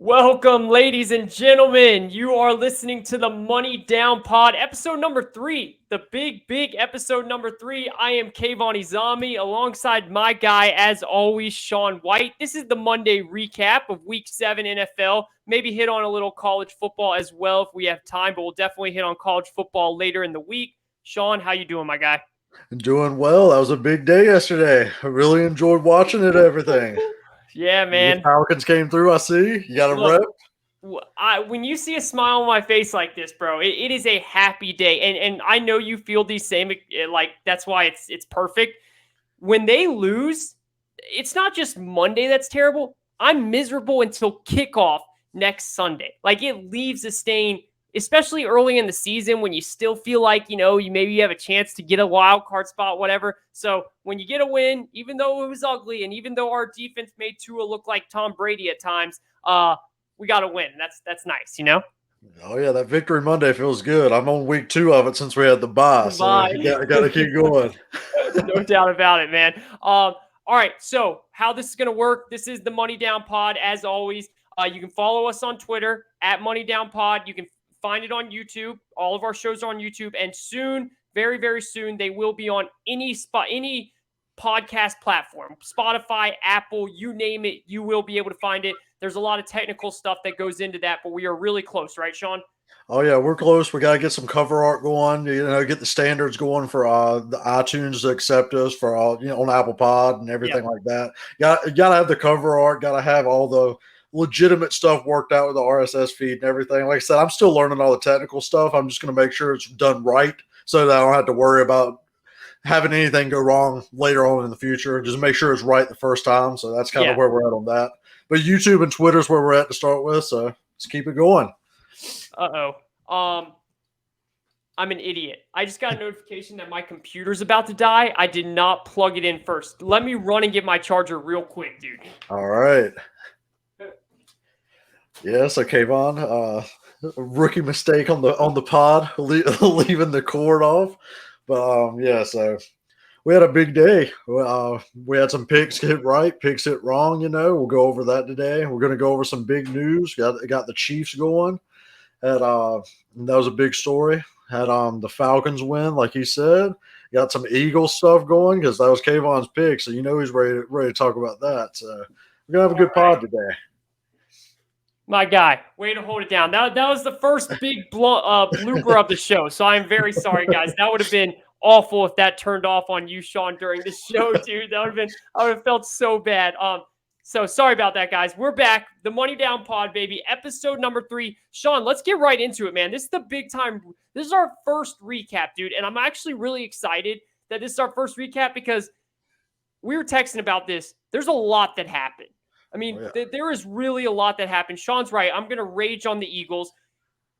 Welcome, ladies and gentlemen. You are listening to the Money Down Pod, episode number 3, the big episode number 3. I am Kayvon and Shawn alongside my guy, as always, Shawn White. This is the Monday recap of Week 7 NFL. Maybe hit on a little college football as well if we have time, but we'll definitely hit on college football later in the week. Shawn, how you doing, my guy? Doing well. That was a big day yesterday. I really enjoyed watching it, everything. Yeah, The man. Falcons came through, I see. You got a Look, rep? when you see a smile on my face like this, bro, it is a happy day. And I know you feel the same, like that's why it's perfect. When they lose, it's not just Monday that's terrible. I'm miserable until kickoff next Sunday. Like it leaves a stain, especially early in the season when you still feel like, you maybe have a chance to get a wild card spot, whatever. So when you get a win, even though it was ugly and even though our defense made Tua look like Tom Brady at times, we got to win. That's nice, Oh, yeah, that Victory Monday feels good. I'm on week 2 of it since we had the bye, so Bye. I got to keep going. No doubt about it, man. All right, so how this is going to work, this is the Money Down Pod, as always. You can follow us on Twitter, at Money Down Pod. You can find it on YouTube. All of our shows are on YouTube. And soon, very, very soon, they will be on any podcast platform. Spotify, Apple, you name it, you will be able to find it. There's a lot of technical stuff that goes into that, but we are really close, right, Shawn? Oh, yeah, we're close. We got to get some cover art going, get the standards going for the iTunes to accept us for all, on Apple Pod and everything like that. Got to have the cover art, got to have all the legitimate stuff worked out with the RSS feed and everything. Like I said, I'm still learning all the technical stuff. I'm just going to make sure it's done right so that I don't have to worry about having anything go wrong later on in the future. Just make sure it's right the first time. So that's kind of where we're at on that. But YouTube and Twitter is where we're at to start with. So let's keep it going. I'm an idiot. I just got a notification that my computer's about to die. I did not plug it in first. Let me run and get my charger real quick, dude. All right. Yeah, so Kayvon, rookie mistake on the pod, leaving the cord off. But so we had a big day. We had some picks hit right, picks hit wrong. We'll go over that today. We're going to go over some big news. Got the Chiefs going. That was a big story. Had the Falcons win, like he said. Got some Eagles stuff going because that was Kayvon's pick, so he's ready to talk about that. So we're gonna have a good pod today. My guy, way to hold it down. That was the first big blooper of the show. So I'm very sorry, guys. That would have been awful if that turned off on you, Shawn, during the show, dude. I would have felt so bad. So sorry about that, guys. We're back. The Money Down Pod, baby. Episode number 3. Shawn, let's get right into it, man. This is the big time. This is our first recap, dude. And I'm actually really excited that this is our first recap because we were texting about this. There's a lot that happened. I mean, there is really a lot that happened. Shawn's right. I'm going to rage on the Eagles.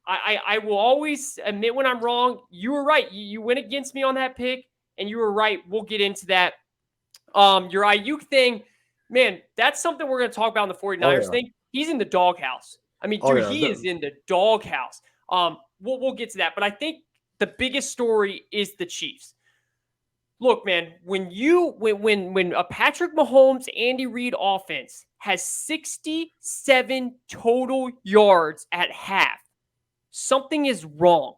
I will always admit when I'm wrong. You were right. You went against me on that pick, and you were right. We'll get into that. Your Ayuk thing, man, that's something we're going to talk about in the 49ers thing. He's in the doghouse. I mean, dude, he is in the doghouse. We'll get to that. But I think the biggest story is the Chiefs. Look, man, when a Patrick Mahomes, Andy Reid offense has 67 total yards at half, something is wrong.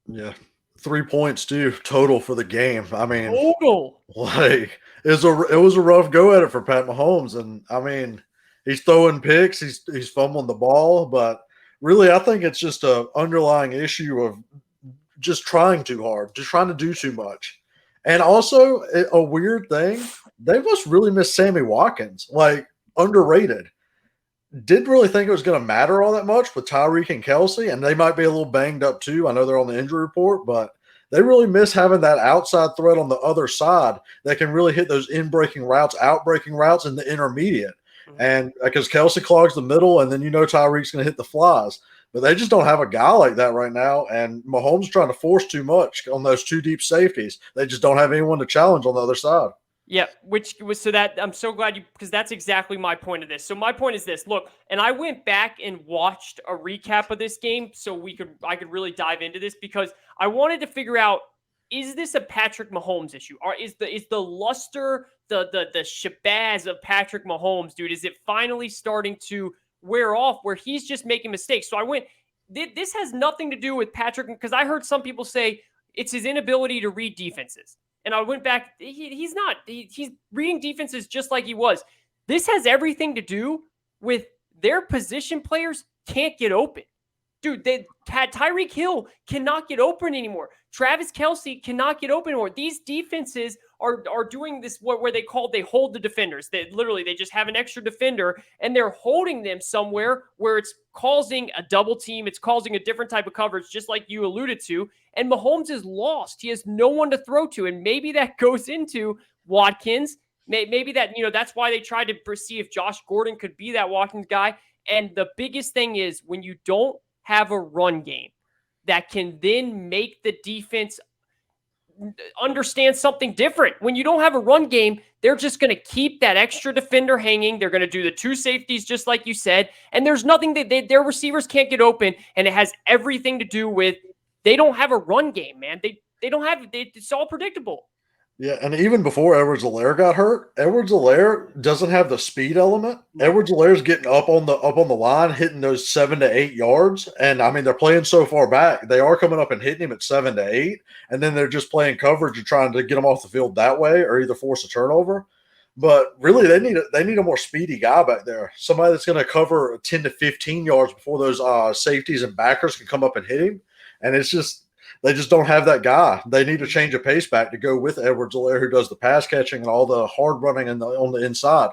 Yeah. 3 points too total for the game. I mean, total. Like it was a rough go at it for Pat Mahomes, and I mean, he's throwing picks, he's fumbling the ball, but really, I think it's just a underlying issue of just trying too hard, just trying to do too much. And also, a weird thing, they must really miss Sammy Watkins, like underrated. Didn't really think it was going to matter all that much with Tyreek and Kelsey, and they might be a little banged up too. I know they're on the injury report, but they really miss having that outside threat on the other side that can really hit those in-breaking routes, out-breaking routes, in the intermediate. And because Kelsey clogs the middle, and then Tyreek's going to hit the flies. But they just don't have a guy like that right now, and Mahomes trying to force too much on those 2 deep safeties. They just don't have anyone to challenge on the other side. Yeah, which was so that I'm so glad because that's exactly my point of this. So my point is this. Look, and I went back and watched a recap of this game so I could really dive into this because I wanted to figure out, is this a Patrick Mahomes issue? Or is the luster, the shabazz of Patrick Mahomes, dude? Is it finally starting to wear off where he's just making mistakes? So this has nothing to do with Patrick, because I heard some people say it's his inability to read defenses. And I went back, he's not. He's reading defenses just like he was. This has everything to do with their position players can't get open. Dude, Tyreek Hill cannot get open anymore. Travis Kelce cannot get open anymore. These defenses are doing this where they hold the defenders. They just have an extra defender and they're holding them somewhere where it's causing a double team. It's causing a different type of coverage, just like you alluded to. And Mahomes is lost. He has no one to throw to. And maybe that goes into Watkins. Maybe that's why they tried to see if Josh Gordon could be that Watkins guy. And the biggest thing is when you don't have a run game that can then make the defense understand something different. When you don't have a run game, they're just going to keep that extra defender hanging. They're going to do the two safeties, just like you said. And there's nothing that their receivers can't get open. And it has everything to do with they don't have a run game, man. They don't have it's all predictable. Yeah, and even before Edwards-Helaire got hurt, Edwards-Helaire doesn't have the speed element. Edwards-Helaire's getting up on the line, hitting those 7 to 8 yards. And I mean, they're playing so far back. They are coming up and hitting him at 7 to 8, and then they're just playing coverage and trying to get him off the field that way, or either force a turnover. But really, they need a more speedy guy back there. Somebody that's going to cover 10 to 15 yards before those safeties and backers can come up and hit him. And it's just they just don't have that guy. They need to change a pace back to go with Edwards-Helaire, who does the pass catching and all the hard running on the inside.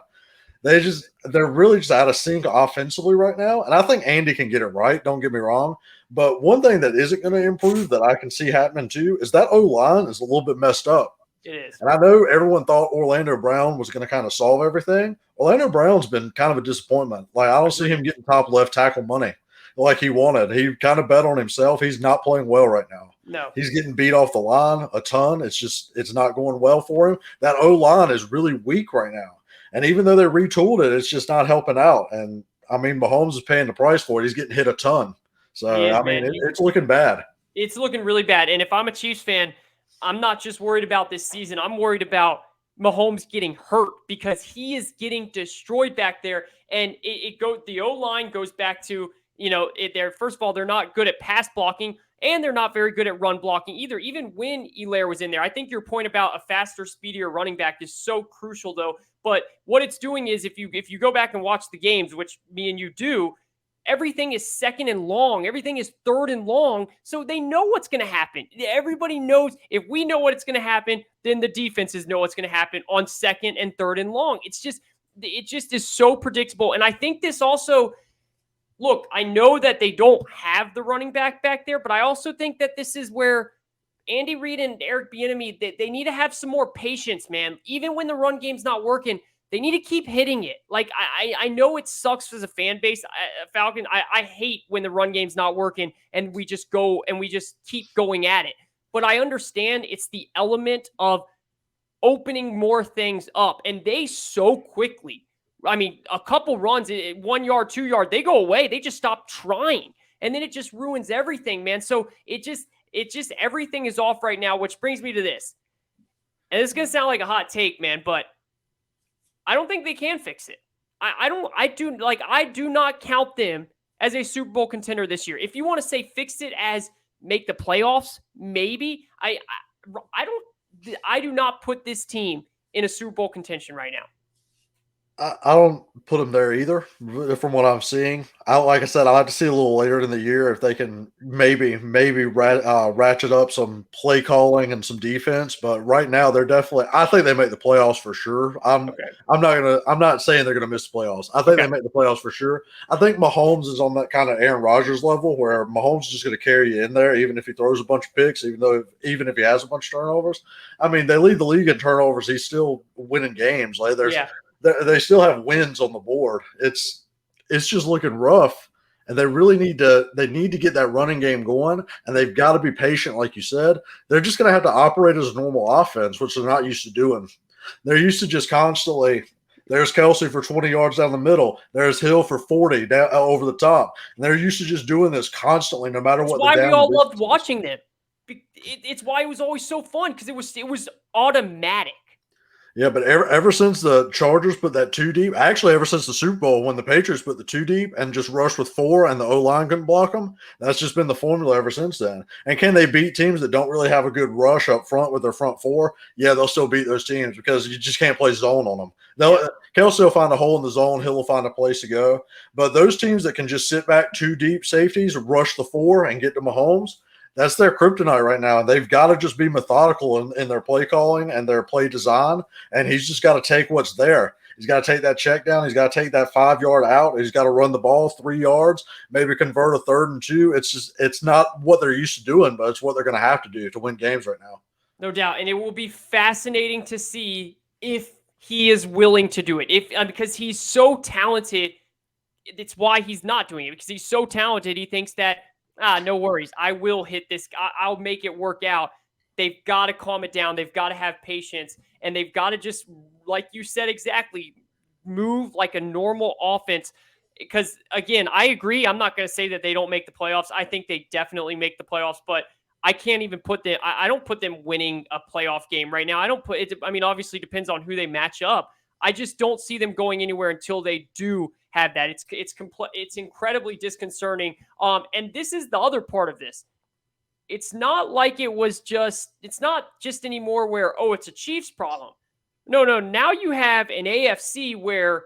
They're really just out of sync offensively right now. And I think Andy can get it right. Don't get me wrong. But one thing that isn't going to improve that I can see happening too is that O-line is a little bit messed up. It is. And I know everyone thought Orlando Brown was going to kind of solve everything. Orlando Brown's been kind of a disappointment. Like, I don't see him getting top left tackle money like he wanted. He kind of bet on himself. He's not playing well right now. No. He's getting beat off the line a ton. It's not going well for him. That O-line is really weak right now. And even though they retooled it, it's just not helping out. And, I mean, Mahomes is paying the price for it. He's getting hit a ton. So, it's looking bad. It's looking really bad. And if I'm a Chiefs fan, I'm not just worried about this season. I'm worried about Mahomes getting hurt because he is getting destroyed back there. And the O-line goes back to, first of all, they're not good at pass blocking, and they're not very good at run blocking either. Even when Helaire was in there, I think your point about a faster, speedier running back is so crucial, though. But what it's doing is if you go back and watch the games, which me and you do, everything is second and long. Everything is third and long. So they know what's going to happen. Everybody knows if we know what's going to happen, then the defenses know what's going to happen on second and third and long. It just is so predictable. And I think this also, look, I know that they don't have the running back there, but I also think that this is where Andy Reid and Eric Bieniemy, they need to have some more patience, man. Even when the run game's not working, they need to keep hitting it. Like, I know it sucks as a fan base, Falcon. I hate when the run game's not working and we just go and we just keep going at it. But I understand it's the element of opening more things up. And they so quickly, I mean, a couple runs, 1 yard, 2 yard, they go away. They just stop trying. And then it just ruins everything, man. So it just everything is off right now, which brings me to this. And it's going to sound like a hot take, man, but I don't think they can fix it. I do not count them as a Super Bowl contender this year. If you want to say fix it as make the playoffs, maybe. I do not put this team in a Super Bowl contention right now. I don't put them there either, from what I'm seeing. Like I said, I like to see a little later in the year if they can maybe ratchet up some play calling and some defense. But right now, they're definitely. I think they make the playoffs for sure. I'm not saying they're gonna miss the playoffs. I think they make the playoffs for sure. I think Mahomes is on that kind of Aaron Rodgers level where Mahomes is just gonna carry you in there, even if he throws a bunch of picks, even if he has a bunch of turnovers. I mean, they lead the league in turnovers. He's still winning games. Like they still have wins on the board. It's just looking rough, and they really need to get that running game going, and they've got to be patient, like you said. They're just going to have to operate as a normal offense, which they're not used to doing. They're used to just constantly. There's Kelce for 20 yards down the middle. There's Hill for 40 down over the top, and they're used to just doing this constantly, no matter what. That's why we all loved watching them. It's why it was always so fun because it was automatic. Yeah, but ever since the Chargers put that two deep, actually ever since the Super Bowl when the Patriots put the two deep and just rushed with four and the O line couldn't block them, that's just been the formula ever since then. And can they beat teams that don't really have a good rush up front with their front four? Yeah, they'll still beat those teams because you just can't play zone on them. Kelsey will find a hole in the zone, Hill will find a place to go. But those teams that can just sit back two deep safeties, rush the four, and get to Mahomes, that's their kryptonite right now. And they've got to just be methodical in their play calling and their play design. And he's just got to take what's there. He's got to take that check down. He's got to take that 5-yard out. He's got to run the ball 3 yards, maybe convert a 3rd and 2. It's not what they're used to doing, but it's what they're going to have to do to win games right now. No doubt. And it will be fascinating to see if he is willing to do it. Because he's so talented, it's why he's not doing it. Because he's so talented, he thinks that, no worries. I will hit this. I'll make it work out. They've got to calm it down. They've got to have patience. And they've got to just, like you said exactly, move like a normal offense. Because, again, I agree. I'm not going to say that they don't make the playoffs. I think they definitely make the playoffs. But I can't even put them – I don't put them winning a playoff game right now. I don't put it – I mean, obviously, it depends on who they match up. I just don't see them going anywhere until they do have that. It's incredibly disconcerting. And this is the other part of this. It's not like it's not just anymore where, it's a Chiefs problem. No. Now you have an AFC where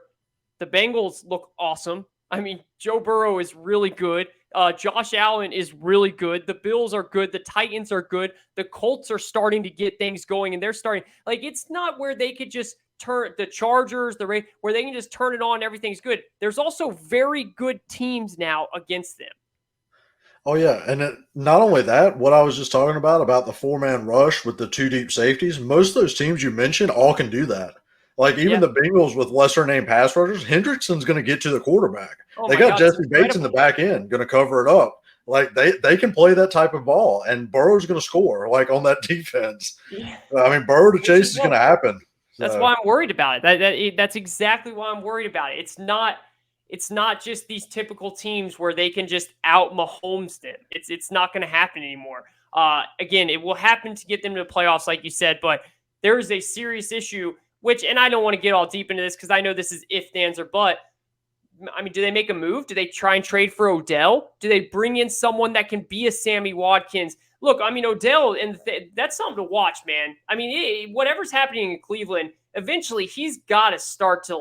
the Bengals look awesome. I mean, Joe Burrow is really good. Josh Allen is really good. The Bills are good. The Titans are good. The Colts are starting to get things going, and they're starting – like, it's not where they could just turn the Chargers, where they can just turn it on, everything's good. There's also very good teams now against them. Oh, yeah. And not only that, what I was just talking about the 4-man rush with the two deep safeties, most of those teams you mentioned all can do that. Like, even the Bengals with lesser-named pass rushers, Hendrickson's going to get to the quarterback. They got Jesse Bates in the back end going to cover it up. Like, they can play that type of ball, and Burrow's going to score, like, on that defense. Yeah. I mean, Burrow to chase is going to happen. That's why I'm worried about it. That's exactly why I'm worried about it. It's not just these typical teams where they can just out Mahomes them. It's not going to happen anymore. Again, it will happen to get them to the playoffs, like you said, but there is a serious issue, and I don't want to get all deep into this because I know this is if, ands, or but. I mean, do they make a move? Do they try and trade for Odell? Do they bring in someone that can be a Sammy Watkins? Look, I mean, Odell, and that's something to watch, man. I mean, whatever's happening in Cleveland, eventually he's got to start to,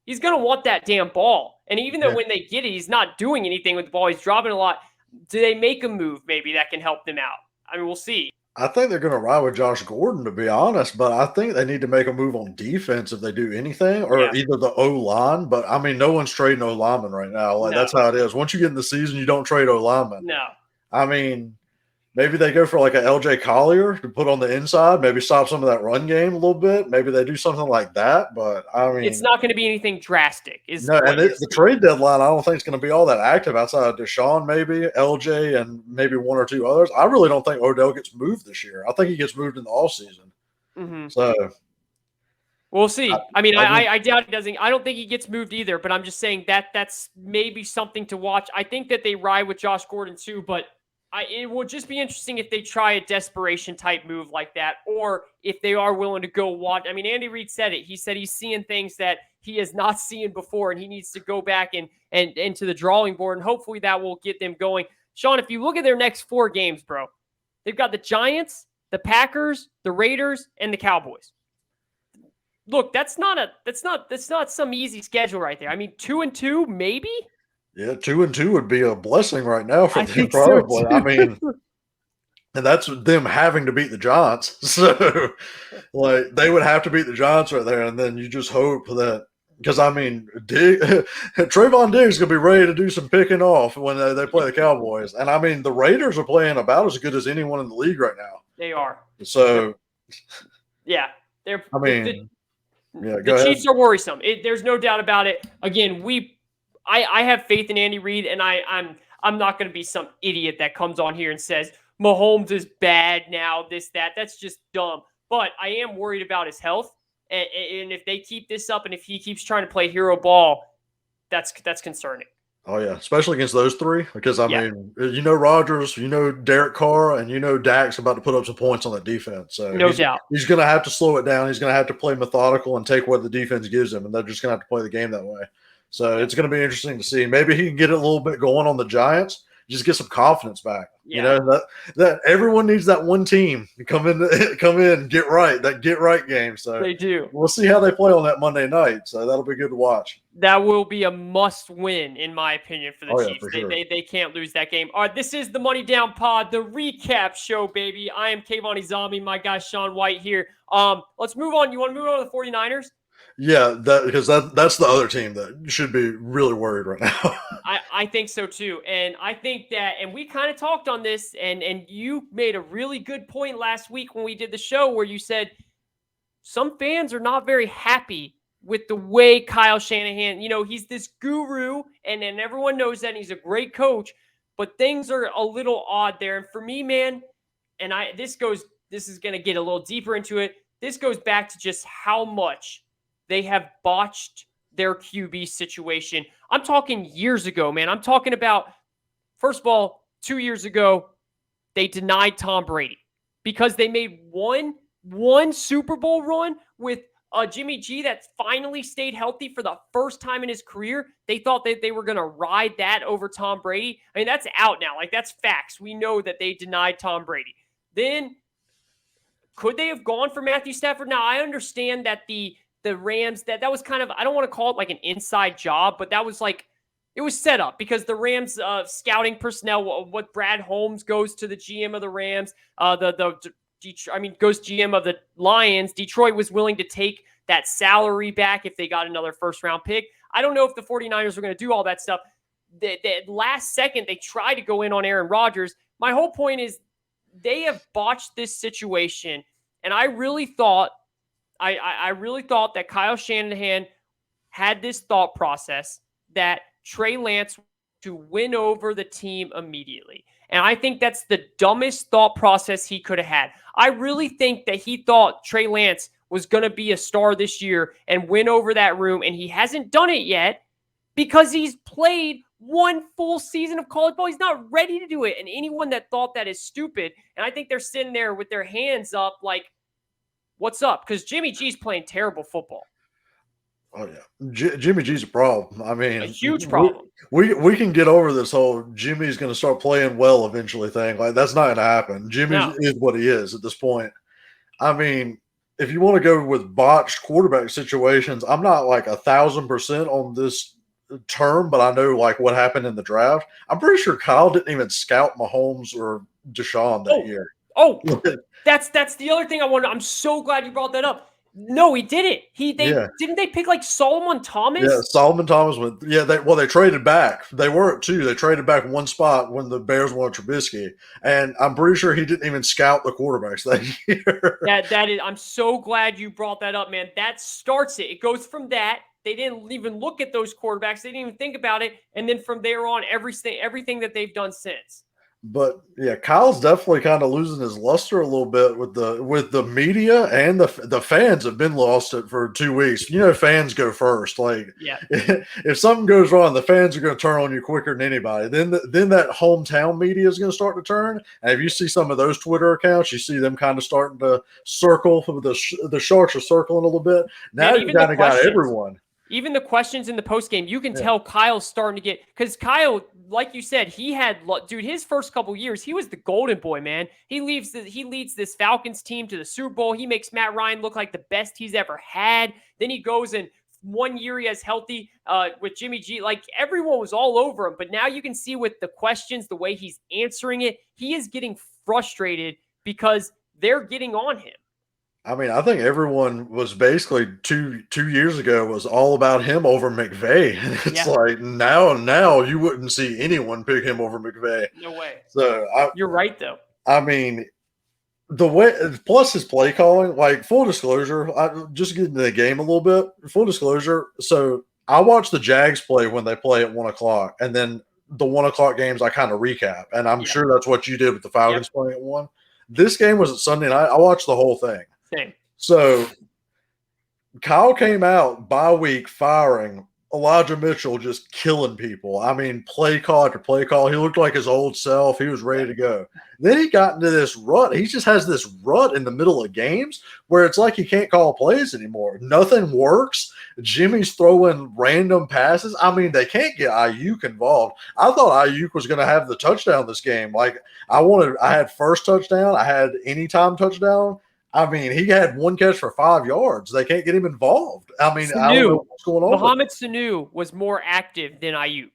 he's going to want that damn ball. And even though when they get it, he's not doing anything with the ball, he's dropping a lot. Do they make a move maybe that can help them out? I mean, we'll see. I think they're going to ride with Josh Gordon, to be honest, but I think they need to make a move on defense if they do anything, or either the O-line. But, I mean, no one's trading O-lineman right now. Like, that's how it is. Once you get in the season, you don't trade O-lineman. No. I mean, maybe they go for like a LJ Collier to put on the inside, maybe stop some of that run game a little bit. Maybe they do something like that, but I mean, it's not going to be anything drastic. No, and the trade deadline, I don't think it's going to be all that active outside of Deshaun, maybe LJ, and maybe one or two others. I really don't think Odell gets moved this year. I think he gets moved in the offseason. Mm-hmm. So we'll see. I doubt he doesn't. I don't think he gets moved either, but I'm just saying that's maybe something to watch. I think that they ride with Josh Gordon too, but it will just be interesting if they try a desperation type move like that, or if they are willing to go watch. I mean, Andy Reid said it. He said he's seeing things that he has not seen before, and he needs to go back and to the drawing board, and hopefully that will get them going. Shawn, if you look at their next 4 games, bro, they've got the Giants, the Packers, the Raiders, and the Cowboys. Look, that's not some easy schedule right there. I mean, 2-2, maybe. Yeah, 2-2 would be a blessing right now for them, probably. I mean, and that's them having to beat the Giants. So, like, they would have to beat the Giants right there, and then you just hope that because I mean, Trayvon Diggs is going to be ready to do some picking off when they play the Cowboys, and I mean, the Raiders are playing about as good as anyone in the league right now. They are. So, yeah, they're. I mean, the Chiefs are worrisome. There's no doubt about it. Again, I have faith in Andy Reid, and I'm not going to be some idiot that comes on here and says Mahomes is bad now, this, that. That's just dumb. But I am worried about his health, and if they keep this up, and if he keeps trying to play hero ball, that's concerning. Oh yeah, especially against those three, because I Yeah, mean, Rodgers, Derek Carr, and Dak's about to put up some points on that defense. So no doubt. he's going to have to slow it down. He's going to have to play methodical and take what the defense gives him, and they're just going to have to play the game that way. So it's going to be interesting to see. Maybe he can get it a little bit going on the Giants, just get some confidence back. Yeah. That everyone needs that one team to come in, get right, that get right game. So They do. we'll see how they play on that Monday night. So that'll be good to watch. That will be a must win, in my opinion, for the Oh yeah, Chiefs. for sure. They can't lose that game. All right, this is the Money Down Pod, the recap show, baby. I am Kayvon and Shawn, my guy Shawn White here. Let's move on. You want to move on to the 49ers? Yeah, because that's the other team that should be really worried right now. I think so too. And I think that, and we kind of talked on this, and you made a really good point last week when we did the show where you said some fans are not very happy with the way Kyle Shanahan, he's this guru, and everyone knows that, and he's a great coach, but things are a little odd there. And for me, man, and this is going to get a little deeper into it. This goes back to just how much they have botched their QB situation. I'm talking years ago, man. I'm talking about, first of all, 2 years ago, they denied Tom Brady because they made one Super Bowl run with Jimmy G that finally stayed healthy for the first time in his career. They thought that they were going to ride that over Tom Brady. I mean, that's out now. Like, that's facts. We know that they denied Tom Brady. Then, could they have gone for Matthew Stafford? Now, I understand that the Rams, that was kind of, I don't want to call it like an inside job, but that was like, it was set up because the Rams scouting personnel, what Brad Holmes goes to the GM of the Rams, goes GM of the Lions. Detroit was willing to take that salary back if they got another first-round pick. I don't know if the 49ers are going to do all that stuff. The last second, they tried to go in on Aaron Rodgers. My whole point is they have botched this situation, and I really thought that Kyle Shanahan had this thought process that Trey Lance to win over the team immediately. And I think that's the dumbest thought process he could have had. I really think that he thought Trey Lance was going to be a star this year and win over that room, and he hasn't done it yet because he's played one full season of college ball. He's not ready to do it. And anyone that thought that is stupid, and I think they're sitting there with their hands up like, what's up? Because Jimmy G's playing terrible football. Oh yeah, Jimmy G's a problem. I mean, a huge problem. We can get over this whole Jimmy's going to start playing well eventually thing. Like, that's not going to happen. Jimmy is what he is at this point. I mean, if you want to go with botched quarterback situations, I'm not like 1,000% on this term, but I know like what happened in the draft. I'm pretty sure Kyle didn't even scout Mahomes or Deshaun that year. Oh, that's the other thing I wanted. I'm so glad you brought that up. No, he didn't. Didn't they pick like Solomon Thomas? Yeah, Solomon Thomas went. Yeah, they traded back. They were at 2. They traded back one spot when the Bears wanted Trubisky, and I'm pretty sure he didn't even scout the quarterbacks that year. That is. I'm so glad you brought that up, man. That starts it. It goes from that. They didn't even look at those quarterbacks. They didn't even think about it, and then from there on, everything that they've done since. But yeah, Kyle's definitely kind of losing his luster a little bit with the media, and the fans have been lost it for 2 weeks. Fans go first. Like, yeah, if something goes wrong, the fans are going to turn on you quicker than anybody. Then that hometown media is going to start to turn. And if you see some of those Twitter accounts, you see them kind of starting to circle. The Sharks are circling a little bit. Now you kind of got everyone. Even the questions in the postgame, you can tell Kyle's starting to get – because Kyle, like you said, his first couple years, he was the golden boy, man. He leads this Falcons team to the Super Bowl. He makes Matt Ryan look like the best he's ever had. Then he goes and 1 year he has healthy with Jimmy G. Like, everyone was all over him. But now you can see with the questions, the way he's answering it, he is getting frustrated because they're getting on him. I mean, I think everyone was basically two years ago was all about him over McVay. It's like now you wouldn't see anyone pick him over McVay. No way. So you're right, though. I mean, the way plus his play calling, like, full disclosure, I just get into the game a little bit. Full disclosure. So I watch the Jags play when they play at 1:00, and then the 1:00 games I kind of recap. And I'm sure that's what you did with the Falcons playing at 1. This game was at Sunday night. I watched the whole thing. Same. So Kyle came out bye week firing Elijah Mitchell just killing people. I mean, play call after play call. He looked like his old self. He was ready to go. Then he got into this rut. He just has this rut in the middle of games where it's like he can't call plays anymore. Nothing works. Jimmy's throwing random passes. I mean, they can't get Ayuk involved. I thought Ayuk was going to have the touchdown this game. Like I had first touchdown. I had anytime touchdown. I mean, he had one catch for 5 yards. They can't get him involved. I mean, I don't know what's going on. Mohamed Sanu was more active than Ayuk.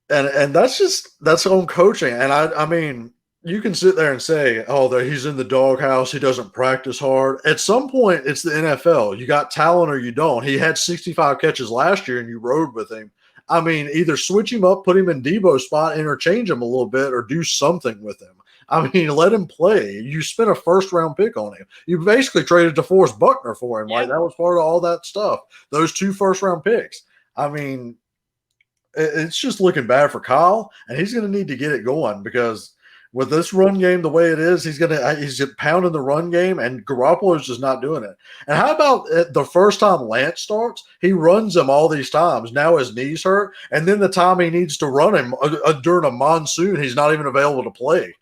And that's on coaching. And I mean, you can sit there and say, oh, he's in the doghouse. He doesn't practice hard. At some point, it's the NFL. You got talent or you don't. He had 65 catches last year and you rode with him. I mean, either switch him up, put him in Debo's spot, interchange him a little bit, or do something with him. I mean, let him play. You spent a first-round pick on him. You basically traded DeForest Buckner for him. Yeah. Like, that was part of all that stuff. Those 2 first-round picks. I mean, it's just looking bad for Kyle, and he's going to need to get it going because with this run game the way it is, he's pounding the run game, and Garoppolo's just not doing it. And how about the first time Lance starts, he runs him all these times. Now his knees hurt, and then the time he needs to run him during a monsoon, he's not even available to play.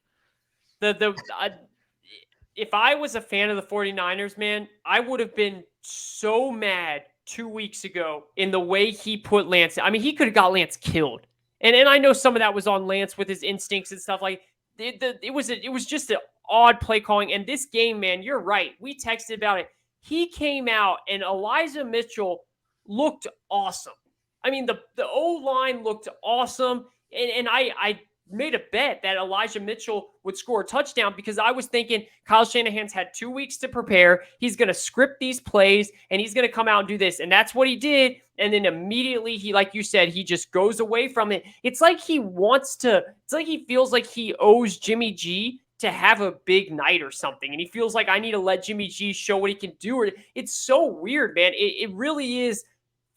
If I was a fan of the 49ers, man, I would have been so mad 2 weeks ago in the way he put Lance. I mean, he could have got Lance killed. And I know some of that was on Lance with his instincts and stuff like it was just an odd play calling. And this game, man, you're right. We texted about it. He came out and Elijah Mitchell looked awesome. I mean, the O-line looked awesome. And I made a bet that Elijah Mitchell would score a touchdown because I was thinking Kyle Shanahan's had 2 weeks to prepare. He's going to script these plays and he's going to come out and do this. And that's what he did. And then immediately he, like you said, he just goes away from it. It's like he feels like he owes Jimmy G to have a big night or something. And he feels like I need to let Jimmy G show what he can do. It's so weird, man. It really is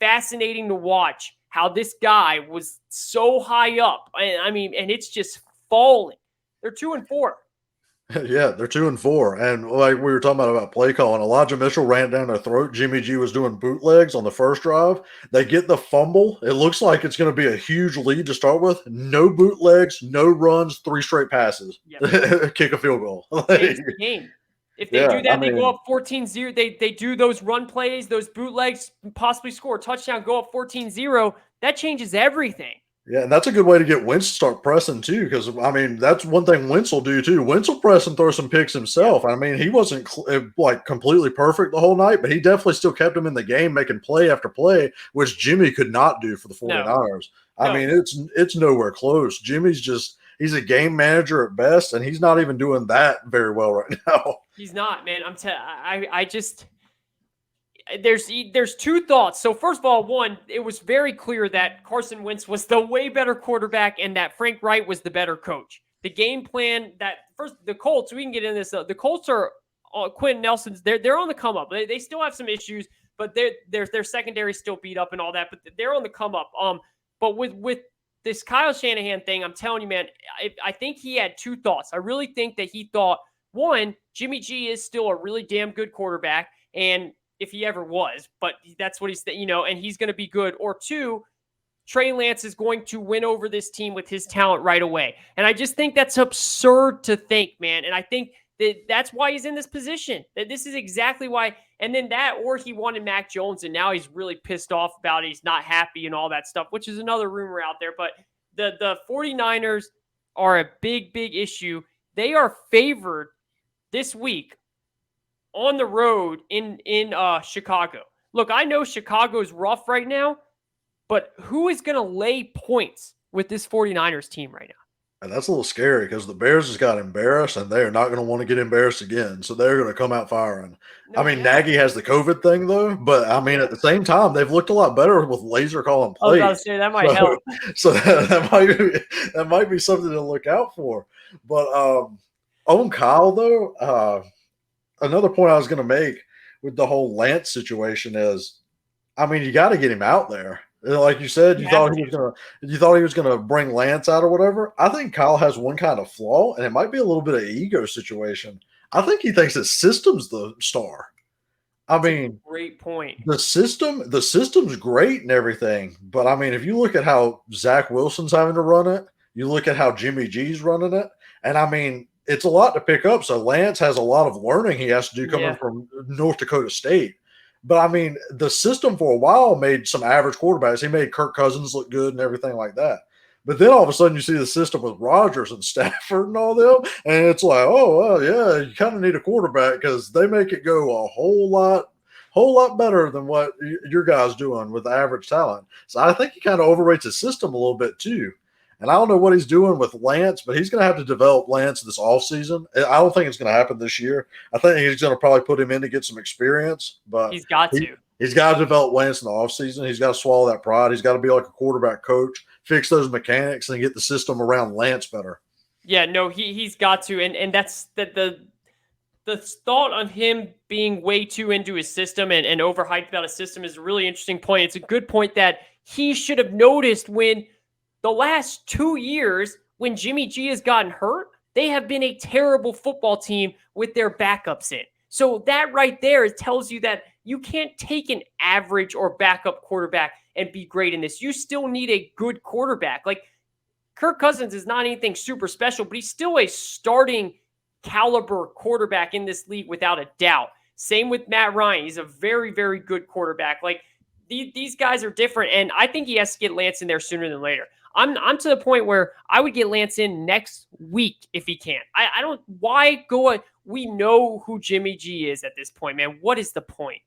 fascinating to watch how this guy was so high up. I mean, and it's just falling. They're 2-4. Yeah, they're 2-4. And like we were talking about play calling, Elijah Mitchell ran down their throat. Jimmy G was doing bootlegs on the first drive. They get the fumble. It looks like it's going to be a huge lead to start with. No bootlegs, no runs, 3 straight passes. Yep. Kick a field goal. Change the game. If they do that, they go up 14-0. They do those run plays, those bootlegs, possibly score a touchdown, go up 14-0. That changes everything. Yeah, and that's a good way to get Wentz to start pressing too, because I mean that's one thing Wentz will do too. Wentz will press and throw some picks himself. I mean he wasn't like completely perfect the whole night, but he definitely still kept him in the game, making play after play, which Jimmy could not do for the 49ers. I mean it's nowhere close. He's a game manager at best, and he's not even doing that very well right now. He's not, man. There's 2 thoughts. So first of all, one, it was very clear that Carson Wentz was the way better quarterback and that Frank Wright was the better coach. The game plan the Colts, we can get into this. The Colts are Quentin Nelson's. They're on the come up. They still have some issues, but their secondary still beat up and all that. But they're on the come up. But with this Kyle Shanahan thing, I'm telling you, man, I think he had 2 thoughts. I really think that he thought, one, Jimmy G is still a really damn good quarterback, and if he ever was, but that's what he's, and he's going to be good. Or 2, Trey Lance is going to win over this team with his talent right away. And I just think that's absurd to think, man. And I think that's why he's in this position. That this is exactly why. And then or he wanted Mac Jones, and now he's really pissed off about it. He's not happy and all that stuff, which is another rumor out there. But the 49ers are a big, big issue. They are favored this week on the road in Chicago. Look, I know Chicago's rough right now, but who is going to lay points with this 49ers team right now? And that's a little scary because the Bears just got embarrassed, and they're not going to want to get embarrassed again. So they're going to come out firing. Nagy has the COVID thing, though. But, I mean, at the same time, they've looked a lot better with laser calling plays. I was about to say, that might help. So that might be something to look out for. But on Kyle, though, another point I was going to make with the whole Lance situation is, I mean, you got to get him out there. Like you said, you thought he was gonna bring Lance out or whatever. I think Kyle has one kind of flaw, and it might be a little bit of ego situation. I think he thinks his system's the star. I mean, Great point. the system's great and everything, but I mean, if you look at how Zach Wilson's having to run it, you look at how Jimmy G's running it, and I mean, it's a lot to pick up. So Lance has a lot of learning he has to do coming Yeah. from North Dakota State. But I mean, the system for a while made some average quarterbacks. He made Kirk Cousins look good and everything like that. But then all of a sudden, you see the system with Rodgers and Stafford and all them, and it's like, oh, well, yeah, you kind of need a quarterback because they make it go a whole lot better than what your guy's doing with average talent. So I think he kind of overrates his system a little bit too. And I don't know what he's doing with Lance, but he's going to have to develop Lance this offseason. I don't think it's going to happen this year. I think he's going to probably put him in to get some experience, but He's got to. he's got to develop Lance in the offseason. He's got to swallow that pride. He's got to be like a quarterback coach, fix those mechanics, and get the system around Lance better. Yeah, no, he's got to. And that's the thought of him being way too into his system and overhyped about his system is a really interesting point. It's a good point that he should have noticed when the last 2 years, when Jimmy G has gotten hurt, they have been a terrible football team with their backups in. So that right there tells you that you can't take an average or backup quarterback and be great in this. You still need a good quarterback. Like Kirk Cousins is not anything super special, but he's still a starting caliber quarterback in this league without a doubt. Same with Matt Ryan. He's a very, very good quarterback. Like these guys are different, and I think he has to get Lance in there sooner than later. I'm to the point where I would get Lance in next week if he can. I don't. Why go? We know who Jimmy G is at this point, man. What is the point?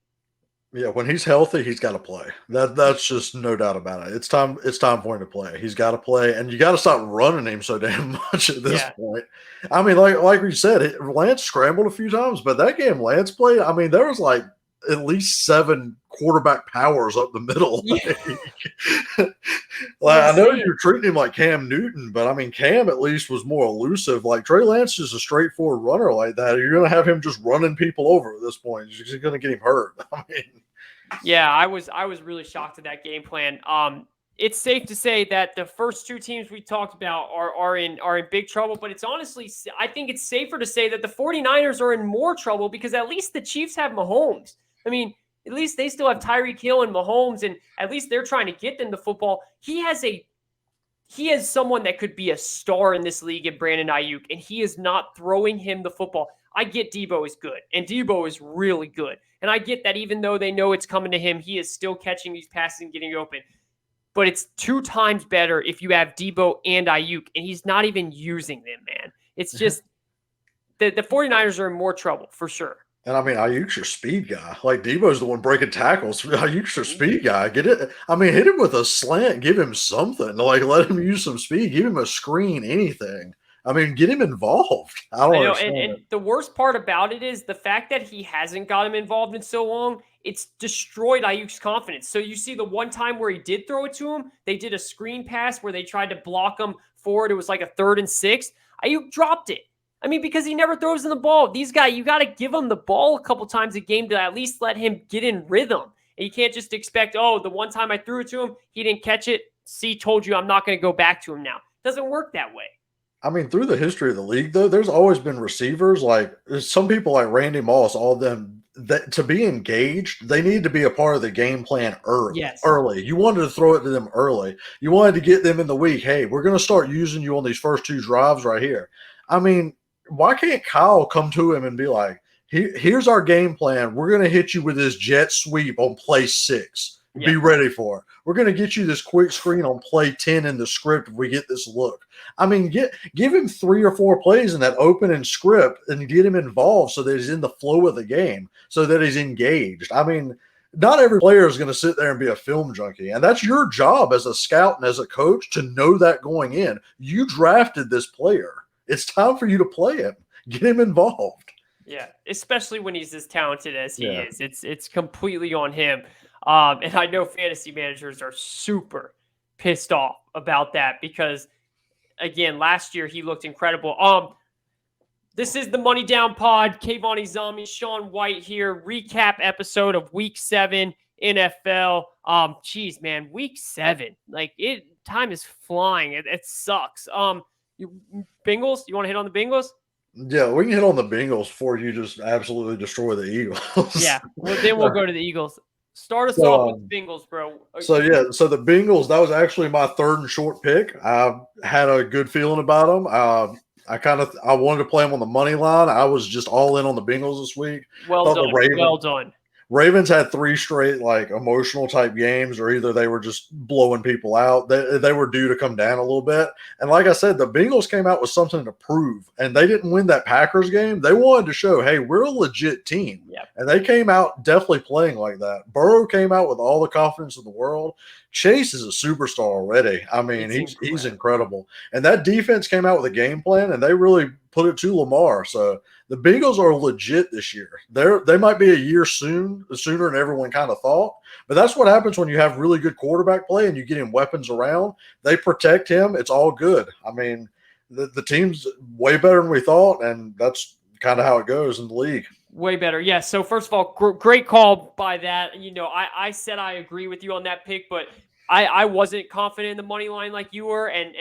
Yeah, when he's healthy, he's got to play. That's just no doubt about it. It's time for him to play. He's got to play, and you got to stop running him so damn much at this point. I mean, like we said, Lance scrambled a few times, but that game Lance played, I mean, there was like at least 7 quarterback powers up the middle. Yeah. Like I know you're treating him like Cam Newton, but I mean, Cam at least was more elusive. Like Trey Lance is a straightforward runner like that. You're going to have him just running people over at this point. You're going to get him hurt. I mean, yeah, I was really shocked at that game plan. It's safe to say that the first 2 teams we talked about are in big trouble, but it's honestly, I think it's safer to say that the 49ers are in more trouble because at least the Chiefs have Mahomes. I mean, at least they still have Tyreek Hill and Mahomes, and at least they're trying to get them the football. He has someone that could be a star in this league in Brandon Ayuk, and he is not throwing him the football. I get Debo is good, and Debo is really good. And I get that even though they know it's coming to him, he is still catching these passes and getting open. But it's 2 times better if you have Debo and Ayuk, and he's not even using them, man. It's just the 49ers are in more trouble for sure. And I mean, Ayuk's your speed guy. Like Debo's the one breaking tackles. Ayuk's your speed guy. Get it? I mean, hit him with a slant. Give him something. Like let him use some speed. Give him a screen. Anything. I mean, get him involved. I don't know. And the worst part about it is the fact that he hasn't got him involved in so long. It's destroyed Ayuk's confidence. So you see the one time where he did throw it to him, they did a screen pass where they tried to block him forward. It was like a 3rd and 6. Ayuk dropped it. I mean, because he never throws in the ball. These guys, you got to give him the ball a couple times a game to at least let him get in rhythm. And you can't just expect, oh, the one time I threw it to him, he didn't catch it. See, told you I'm not going to go back to him now. It doesn't work that way. I mean, through the history of the league, though, there's always been receivers like some people like Randy Moss, all of them, that to be engaged, they need to be a part of the game plan early. Yes. Early. You wanted to throw it to them early. You wanted to get them in the week. Hey, we're going to start using you on these first 2 drives right here. I mean, why can't Kyle come to him and be like, here's our game plan. We're going to hit you with this jet sweep on play 6. Be ready for it. We're going to get you this quick screen on play 10 in the script if we get this look. I mean, give him 3 or 4 plays in that opening script and get him involved so that he's in the flow of the game, so that he's engaged. I mean, not every player is going to sit there and be a film junkie, and that's your job as a scout and as a coach to know that going in. You drafted this player. It's time for you to play him. Get him involved. Yeah, especially when he's as talented as he is. It's completely on him. And I know fantasy managers are super pissed off about that because, again, last year he looked incredible. This is the Money Down Pod. Kayvon and Shawn White here. Recap episode of Week 7 NFL. Geez, man, Week 7. Like, time is flying. It sucks. Bengals? You want to hit on the Bengals? Yeah, we can hit on the Bengals before you just absolutely destroy the Eagles. Yeah. Well, then we'll go to the Eagles. Start us off so, with the Bengals, bro. so the Bengals, that was actually my third and short pick. I had a good feeling about them. I wanted to play them on the money line. I was just all in on the Bengals this week. Well Thought the done. Well done. Ravens had three straight like emotional type games, or either they were just blowing people out. They were due to come down a little bit. And like I said, the Bengals came out with something to prove, and they didn't win that Packers game. They wanted to show, hey, we're a legit team. Yep. And they came out definitely playing like that. Burrow came out with all the confidence in the world. Chase is a superstar already. I mean, he's incredible. And that defense came out with a game plan, and they really put it to Lamar. So the Bengals are legit this year. They might be a year sooner than everyone kind of thought. But that's what happens when you have really good quarterback play and you get him weapons around. They protect him. It's all good. I mean, the team's way better than we thought, and that's kind of how it goes in the league. Way better. Yeah. So first of all, great call by that. You know, I said I agree with you on that pick, but I wasn't confident in the money line like you were, and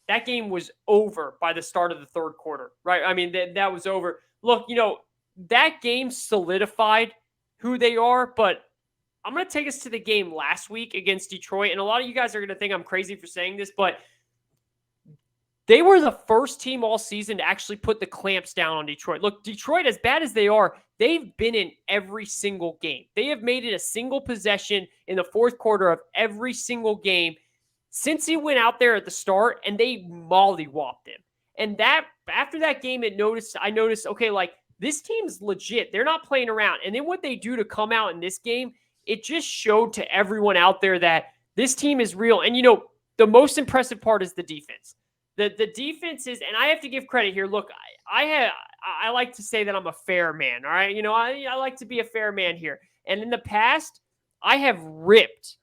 that game was over by the start of the third quarter, right? I mean, that was over. Look, you know, that game solidified who they are, but I'm going to take us to the game last week against Detroit, and a lot of you guys are going to think I'm crazy for saying this, but they were the first team all season to actually put the clamps down on Detroit. Look, Detroit, as bad as they are, they've been in every single game. They have made it a single possession in the fourth quarter of every single game since he went out there at the start, and they mollywopped him. And that after that game, I noticed, okay, like this team's legit. They're not playing around. And then what they do to come out in this game, it just showed to everyone out there that this team is real. And, you know, the most impressive part is the defense. The defense is, and I have to give credit here. Look, I like to say that I'm a fair man. All right. You know, I like to be a fair man here. And in the past, I have ripped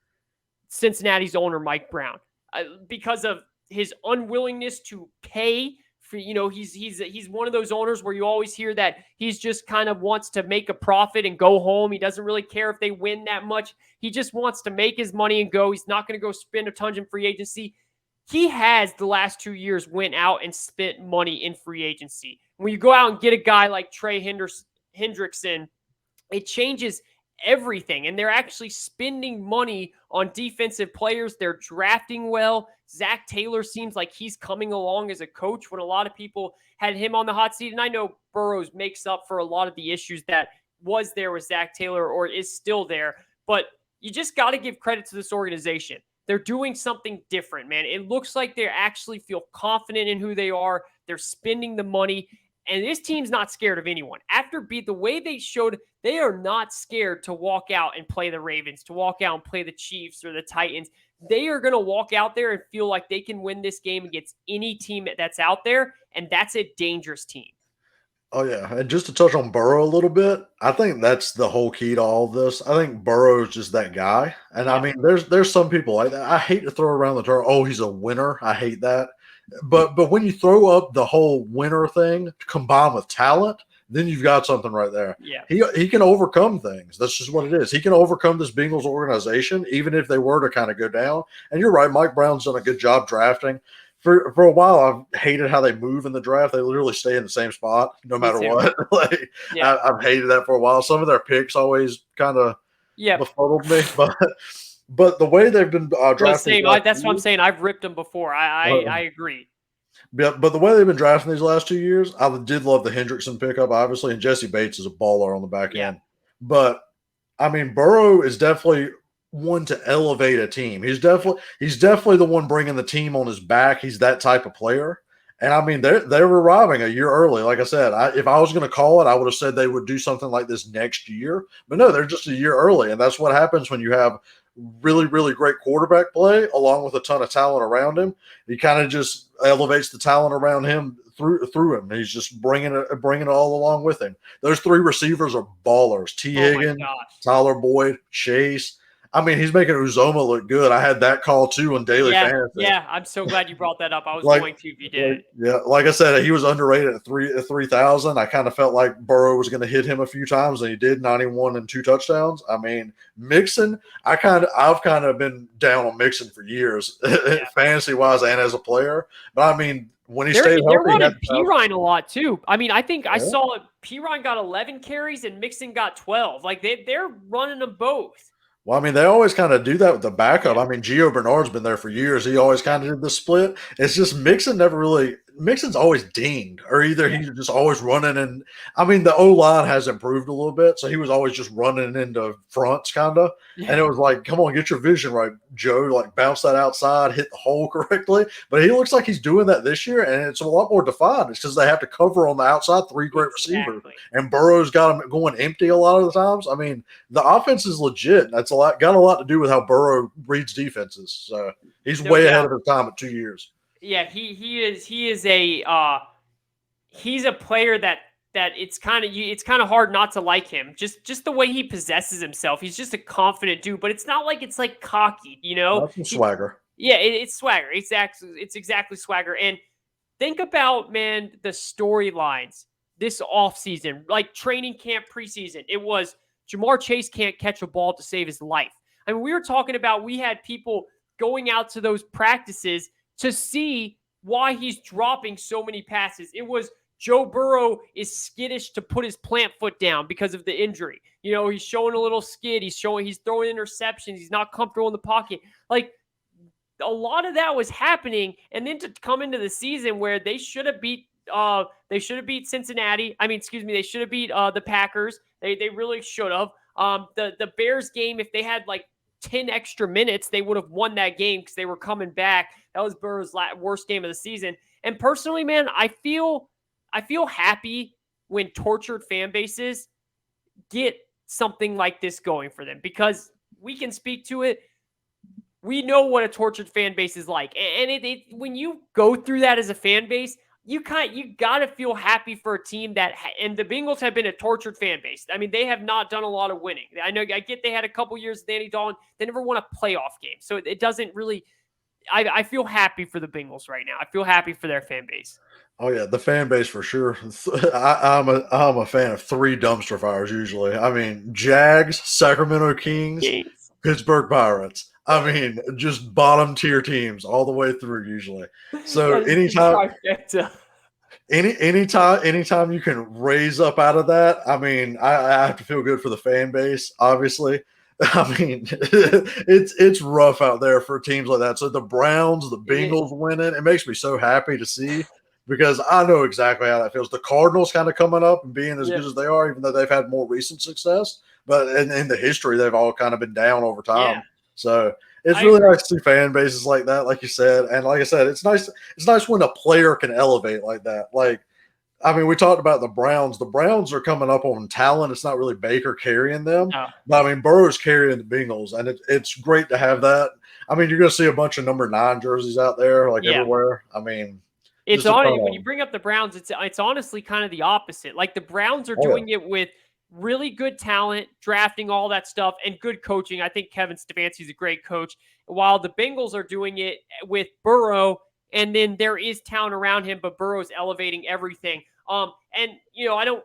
Cincinnati's owner, Mike Brown, because of his unwillingness to pay for, you know, he's one of those owners where you always hear that he's just kind of wants to make a profit and go home. He doesn't really care if they win that much. He just wants to make his money and go. He's not going to go spend a ton in free agency. He has the last 2 years went out and spent money in free agency. When you go out and get a guy like Trey Hendrickson, it changes everything. And they're actually spending money on defensive players. They're drafting well. Zach Taylor seems like he's coming along as a coach when a lot of people had him on the hot seat. And I know Burrows makes up for a lot of the issues that was there with Zach Taylor or is still there. But you just got to give credit to this organization. They're doing something different, man. It looks like they actually feel confident in who they are. They're spending the money. And this team's not scared of anyone. After the way they showed, they are not scared to walk out and play the Ravens, to walk out and play the Chiefs or the Titans. They are going to walk out there and feel like they can win this game against any team that's out there, and that's a dangerous team. Oh, yeah. And just to touch on Burrow a little bit, I think that's the whole key to all of this. I think Burrow is just that guy. And yeah. I mean, there's some people like that. I hate to throw around the term, oh, he's a winner. I hate that. But when you throw up the whole winner thing combined with talent, then you've got something right there. Yeah. He can overcome things. That's just what it is. He can overcome this Bengals organization, even if they were to kind of go down. And you're right, Mike Brown's done a good job drafting. For a while, I've hated how they move in the draft. They literally stay in the same spot no matter what. I've hated that for a while. Some of their picks always kind of befuddled me, but the way they've been drafting, that's what I'm saying. I've ripped them before. I agree. But the way they've been drafting these last 2 years, I did love the Hendrickson pickup, obviously, and Jesse Bates is a baller on the back end. But I mean, Burrow is definitely one to elevate a team. He's definitely the one bringing the team on his back. He's that type of player. And I mean, they're arriving a year early. Like I said, if I was going to call it, I would have said they would do something like this next year. But no, they're just a year early, and that's what happens when you have really, really great quarterback play along with a ton of talent around him. He kind of just elevates the talent around him through him. He's just bringing it all along with him. Those three receivers are ballers. Higgins, Tyler Boyd, Chase. I mean, he's making Uzoma look good. I had that call too on daily Yeah, fantasy. yeah. I'm so glad you brought that up. I was Like, going to if you did. like I said, he was underrated at 3,000. I kind of felt like Burrow was going to hit him a few times, and he did. 91 and 2 touchdowns. I mean, Mixon. I've kind of been down on Mixon for years, Yeah. fantasy wise and as a player. But I mean, when he stayed They're healthy, running Pirine a lot too. I mean, I think I Yeah. saw Pirine got 11 carries and Mixon got 12. Like they're running them both. Well, I mean, they always kind of do that with the backup. Yeah. I mean, Gio Bernard's been there for years. He always kind of did the split. It's just Mixon's always dinged, or either he's just always running. And I mean, the O line has improved a little bit, so he was always just running into fronts, kind of. Yeah. And it was like, come on, get your vision right, Joe. Like, bounce that outside, hit the hole correctly. But he looks like he's doing that this year, and it's a lot more defined. It's because they have to cover on the outside 3 great receivers, and Burrow's got them going empty a lot of the times. I mean, the offense is legit. That's got a lot to do with how Burrow reads defenses. So he's way ahead of his time at 2 years. Yeah, he is a he's a player that it's kind of hard not to like him. Just the way he possesses himself. He's just a confident dude, but it's not like it's like cocky, you know. That's some swagger. Yeah, it's swagger. It's exactly swagger. And think about, man, the storylines this offseason, like training camp, preseason. It was Jamar Chase can't catch a ball to save his life. I mean, we were talking about, we had people going out to those practices to see why he's dropping so many passes. It was Joe Burrow is skittish to put his plant foot down because of the injury. You know, he's showing a little skid. He's throwing interceptions. He's not comfortable in the pocket. Like, a lot of that was happening, and then to come into the season where they should have beat Cincinnati. They should have beat the Packers. They really should have. The Bears game, if they had like 10 extra minutes, they would have won that game because they were coming back. That was Burrow's worst game of the season. And personally, man, I feel happy when tortured fan bases get something like this going for them, because we can speak to it. We know what a tortured fan base is like. And when you go through that as a fan base, you got to feel happy for a team and the Bengals have been a tortured fan base. I mean, they have not done a lot of winning. I get they had a couple years with Andy Dalton. They never won a playoff game. So it doesn't really, I feel happy for the Bengals right now. I feel happy for their fan base. Oh yeah, the fan base for sure. I'm a fan of 3 dumpster fires usually. I mean, Jags, Sacramento Kings, Pittsburgh Pirates. I mean, just bottom tier teams all the way through usually. So anytime you can raise up out of that, I mean, I have to feel good for the fan base, obviously. I mean, it's rough out there for teams like that. So the Browns, the Bengals winning, it makes me so happy to see, because I know exactly how that feels. The Cardinals kind of coming up and being as good as they are, even though they've had more recent success. But in the history, they've all kind of been down over time. Yeah. So it's really nice to see fan bases like that, like you said. And like I said, it's nice when a player can elevate like that. Like, I mean, we talked about the Browns. The Browns are coming up on talent. It's not really Baker carrying them. No. But, I mean, Burrow's carrying the Bengals, and it's great to have that. I mean, you're going to see a bunch of number 9 jerseys out there, like everywhere. I mean, it's on when you bring up the Browns, it's honestly kind of the opposite. Like, the Browns are doing it with really good talent, drafting, all that stuff, and good coaching. I think Kevin Stefanski's a great coach, while the Bengals are doing it with Burrow, and then there is talent around him, but Burrow's elevating everything. And you know, I don't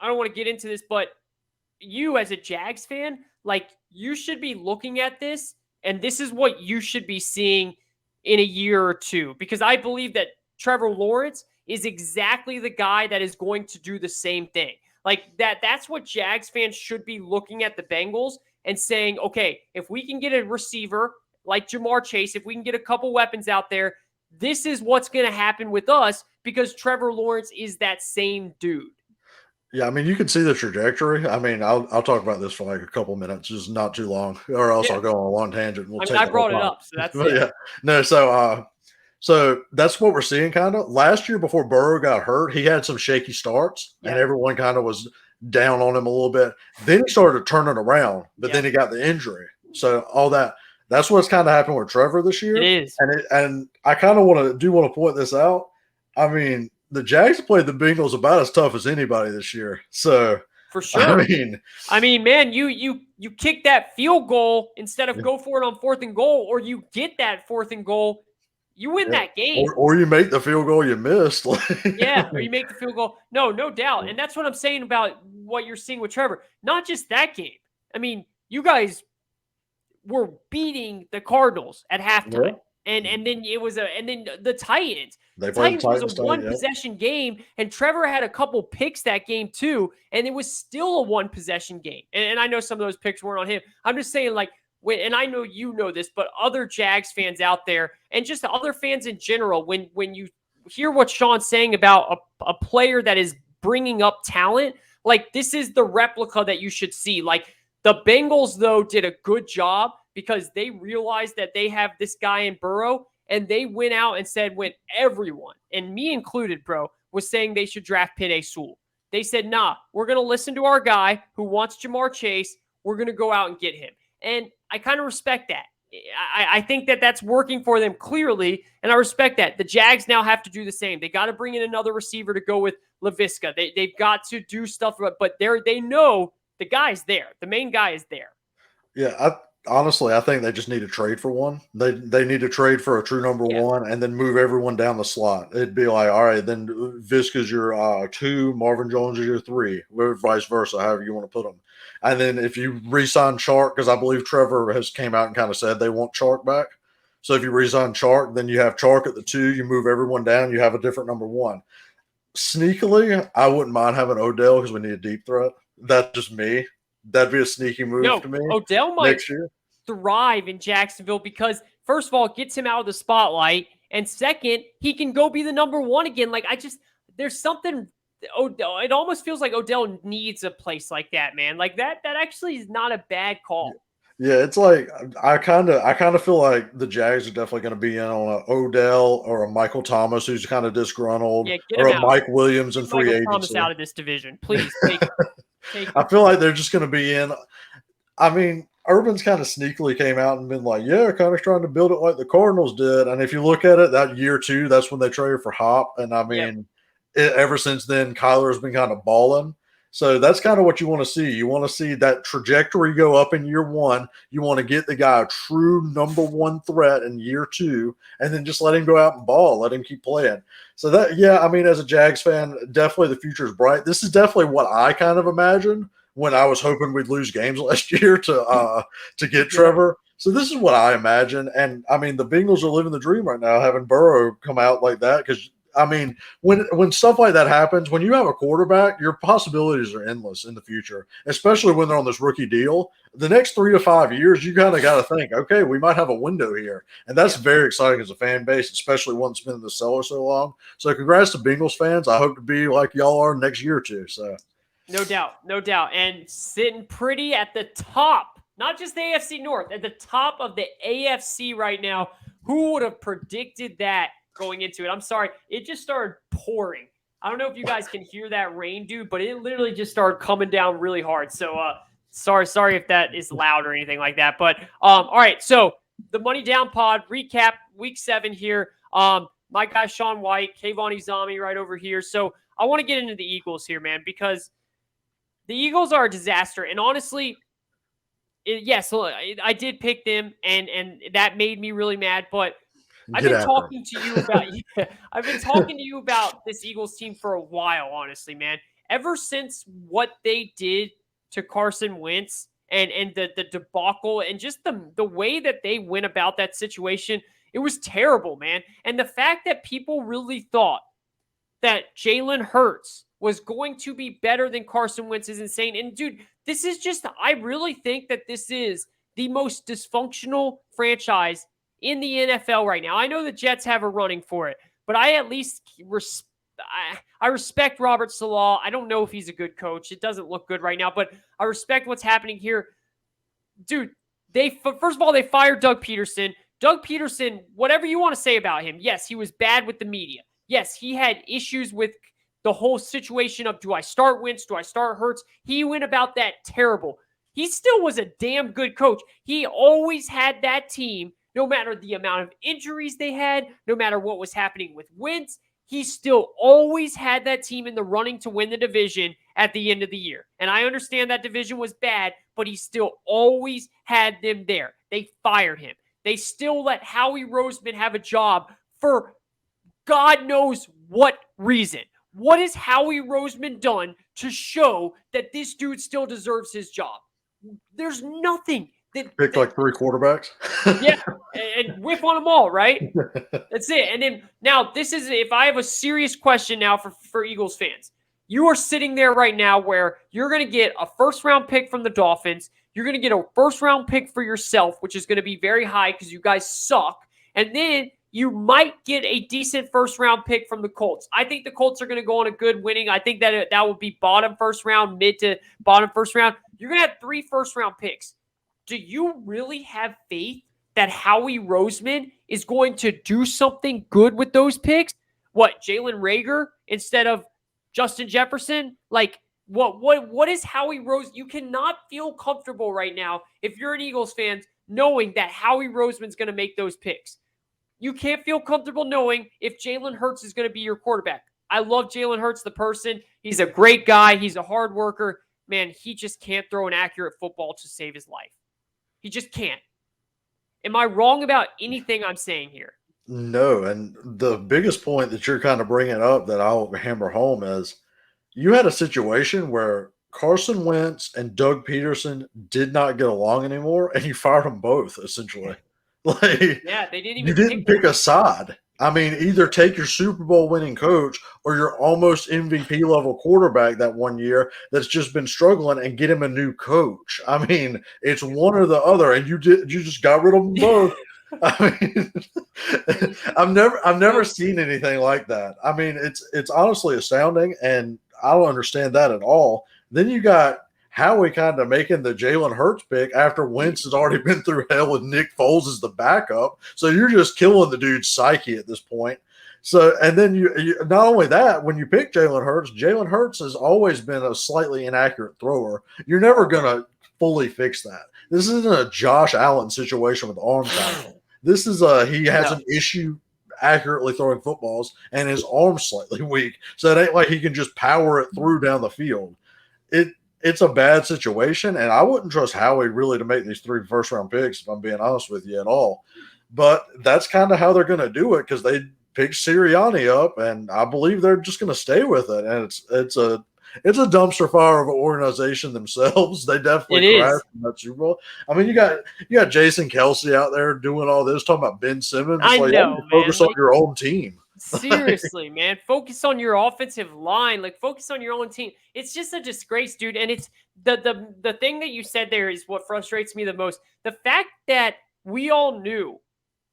want to get into this, but you as a Jags fan, like, you should be looking at this, and this is what you should be seeing in a year or two, because I believe that Trevor Lawrence is exactly the guy that is going to do the same thing. Like, that's what Jags fans should be looking at the Bengals and saying, okay, if we can get a receiver like Jamar Chase, if we can get a couple weapons out there, this is what's going to happen with us, because Trevor Lawrence is that same dude. Yeah, I mean, you can see the trajectory. I mean, I'll talk about this for like a couple minutes, just not too long, or else I'll go on a long tangent. I brought it up, so that's it. Yeah, no, so that's what we're seeing kind of. Last year before Burrow got hurt, he had some shaky starts, and everyone kind of was down on him a little bit. Then he started turning around, but then he got the injury. So all that's what's kind of happened with Trevor this year. It is. And I kind of want to point this out. I mean, the Jags played the Bengals about as tough as anybody this year. So for sure. I mean, man, you you kick that field goal instead of go for it on 4th and goal, or you get that 4th and goal, you win that game. Or you make the field goal you missed. Yeah, or you make the field goal. No doubt. And that's what I'm saying about what you're seeing with Trevor. Not just that game. I mean, you guys were beating the Cardinals at halftime. And then the Titans. The Titans was a one-possession game, and Trevor had a couple picks that game too, and it was still a one-possession game. And I know some of those picks weren't on him. I'm just saying, like, and I know you know this, but other Jags fans out there, and just other fans in general, when you hear what Shawn's saying about a player that is bringing up talent, like, this is the replica that you should see. Like, the Bengals, though, did a good job because they realized that they have this guy in Burrow, and they went out and said, when everyone, and me included, bro, was saying they should draft Penei Sewell. They said, nah, we're going to listen to our guy who wants Jamar Chase. We're going to go out and get him. And I kind of respect that. I think that that's working for them clearly, and I respect that. The Jags now have to do the same. They got to bring in another receiver to go with Laviska. They've got to do stuff, but they know the guy's there. The main guy is there. Yeah, honestly, I think they just need to trade for one. They need to trade for a true number one and then move everyone down the slot. It'd be like, all right, then Viska's your 2, Marvin Jones is your 3, or vice versa, however you want to put them. And then if you re-sign Chark, because I believe Trevor has came out and kind of said they want Chark back. So if you re-sign Chark, then you have Chark at the 2, you move everyone down, you have a different number 1. Sneakily, I wouldn't mind having Odell because we need a deep threat. That's just me. That'd be a sneaky move to me. Odell might thrive in Jacksonville because, first of all, it gets him out of the spotlight. And second, he can go be the number 1 again. Like, there's something, it almost feels like Odell needs a place like that, man. Like, that actually is not a bad call. Yeah, it's like, I kind of feel like the Jags are definitely going to be in on an Odell or a Michael Thomas who's kind of disgruntled, or a Mike Williams in free agency. Thomas out of this division, please. Take I feel like they're just going to be in. I mean, Urban's kind of sneakily came out and been like, yeah, kind of trying to build it like the Cardinals did. And if you look at it, that year 2, that's when they traded for Hop. And I mean, ever since then, Kyler's been kind of balling. So that's kind of what you want to see. You want to see that trajectory go up in year 1. You want to get the guy a true number 1 threat in year 2, and then just let him go out and ball, let him keep playing. So that, I mean, as a Jags fan, definitely the future is bright. This is definitely what I kind of imagined when I was hoping we'd lose games last year to get Trevor. So this is what I imagine. And I mean, the Bengals are living the dream right now, having Burrow come out like that, because I mean, when stuff like that happens, when you have a quarterback, your possibilities are endless in the future, especially when they're on this rookie deal. The next 3 to 5 years, you kind of got to think, okay, we might have a window here. And that's very exciting as a fan base, especially one that's been in the cellar so long. So congrats to Bengals fans. I hope to be like y'all are next year or 2. So no doubt. And sitting pretty at the top, not just the AFC North, at the top of the AFC right now. Who would have predicted that going into it? I'm sorry. It just started pouring. I don't know if you guys can hear that rain, dude, but it literally just started coming down really hard. So sorry if that is loud or anything like that. But all right. So the Money Down Pod recap week 7 here. My guy Shawn White, Kayvon Izami right over here. So I want to get into the Eagles here, man, because the Eagles are a disaster. And honestly, yes, I did pick them, and that made me really mad. But I've been talking to you about this Eagles team for a while, honestly, man. Ever since what they did to Carson Wentz and the debacle and just the way that they went about that situation, it was terrible, man. And the fact that people really thought that Jalen Hurts was going to be better than Carson Wentz is insane. And dude, this is just, I really think that this is the most dysfunctional franchise in the NFL right now. I know the Jets have a running for it, but I at least I respect Robert Saleh. I don't know if he's a good coach. It doesn't look good right now, but I respect what's happening here. Dude, first of all, they fired Doug Peterson. Doug Peterson, whatever you want to say about him, yes, he was bad with the media. Yes, he had issues with the whole situation of, do I start Wentz? Do I start Hurts? He went about that terrible. He still was a damn good coach. He always had that team, no matter the amount of injuries they had, no matter what was happening with Wentz, he still always had that team in the running to win the division at the end of the year. And I understand that division was bad, but he still always had them there. They fired him. They still let Howie Roseman have a job for God knows what reason. What has Howie Roseman done to show that this dude still deserves his job? There's nothing. Picked like 3 quarterbacks. Yeah, and whiff on them all, right? That's it. And then now this is, if I have a serious question now for Eagles fans. You are sitting there right now where you're going to get a first-round pick from the Dolphins. You're going to get a first-round pick for yourself, which is going to be very high because you guys suck. And then you might get a decent first-round pick from the Colts. I think the Colts are going to go on a good winning. I think that will be bottom first round, mid to bottom first round. You're going to have 3 first-round picks. Do you really have faith that Howie Roseman is going to do something good with those picks? What, Jalen Reagor instead of Justin Jefferson? Like, what is Howie Roseman? You cannot feel comfortable right now if you're an Eagles fan knowing that Howie Roseman's going to make those picks. You can't feel comfortable knowing if Jalen Hurts is going to be your quarterback. I love Jalen Hurts, the person. He's a great guy. He's a hard worker. Man, he just can't throw an accurate football to save his life. He just can't. Am I wrong about anything I'm saying here? No, and the biggest point that you're kind of bringing up that I'll hammer home is you had a situation where Carson Wentz and Doug Peterson did not get along anymore, and you fired them both, essentially. Like, yeah, they didn't even you didn't pick a side. I mean, either take your Super Bowl winning coach or your almost MVP level quarterback that one year that's just been struggling and get him a new coach. I mean, it's one or the other, and you just got rid of them both. I mean, I've never seen anything like that. I mean, it's honestly astounding, and I don't understand that at all. Then you got Howie kind of making the Jalen Hurts pick after Wentz has already been through hell with Nick Foles as the backup. So you're just killing the dude's psyche at this point. So, and then you not only that, when you pick Jalen Hurts has always been a slightly inaccurate thrower. You're never going to fully fix that. This isn't a Josh Allen situation with arm tackle. This is he has an issue accurately throwing footballs and his arm's slightly weak. So it ain't like he can just power it through down the field. It's a bad situation, and I wouldn't trust Howie really to make these 3 first-round picks, if I'm being honest with you at all. But that's kind of how they're going to do it because they picked Sirianni up, and I believe they're just going to stay with it. And it's a dumpster fire of an organization themselves. They definitely crashed in that Super Bowl. I mean, you got Jason Kelsey out there doing all this, talking about Ben Simmons. I know, man. Focus on your own team. Seriously, man. Focus on your offensive line. Like, focus on your own team. It's just a disgrace, dude. And it's the thing that you said there is what frustrates me the most. The fact that we all knew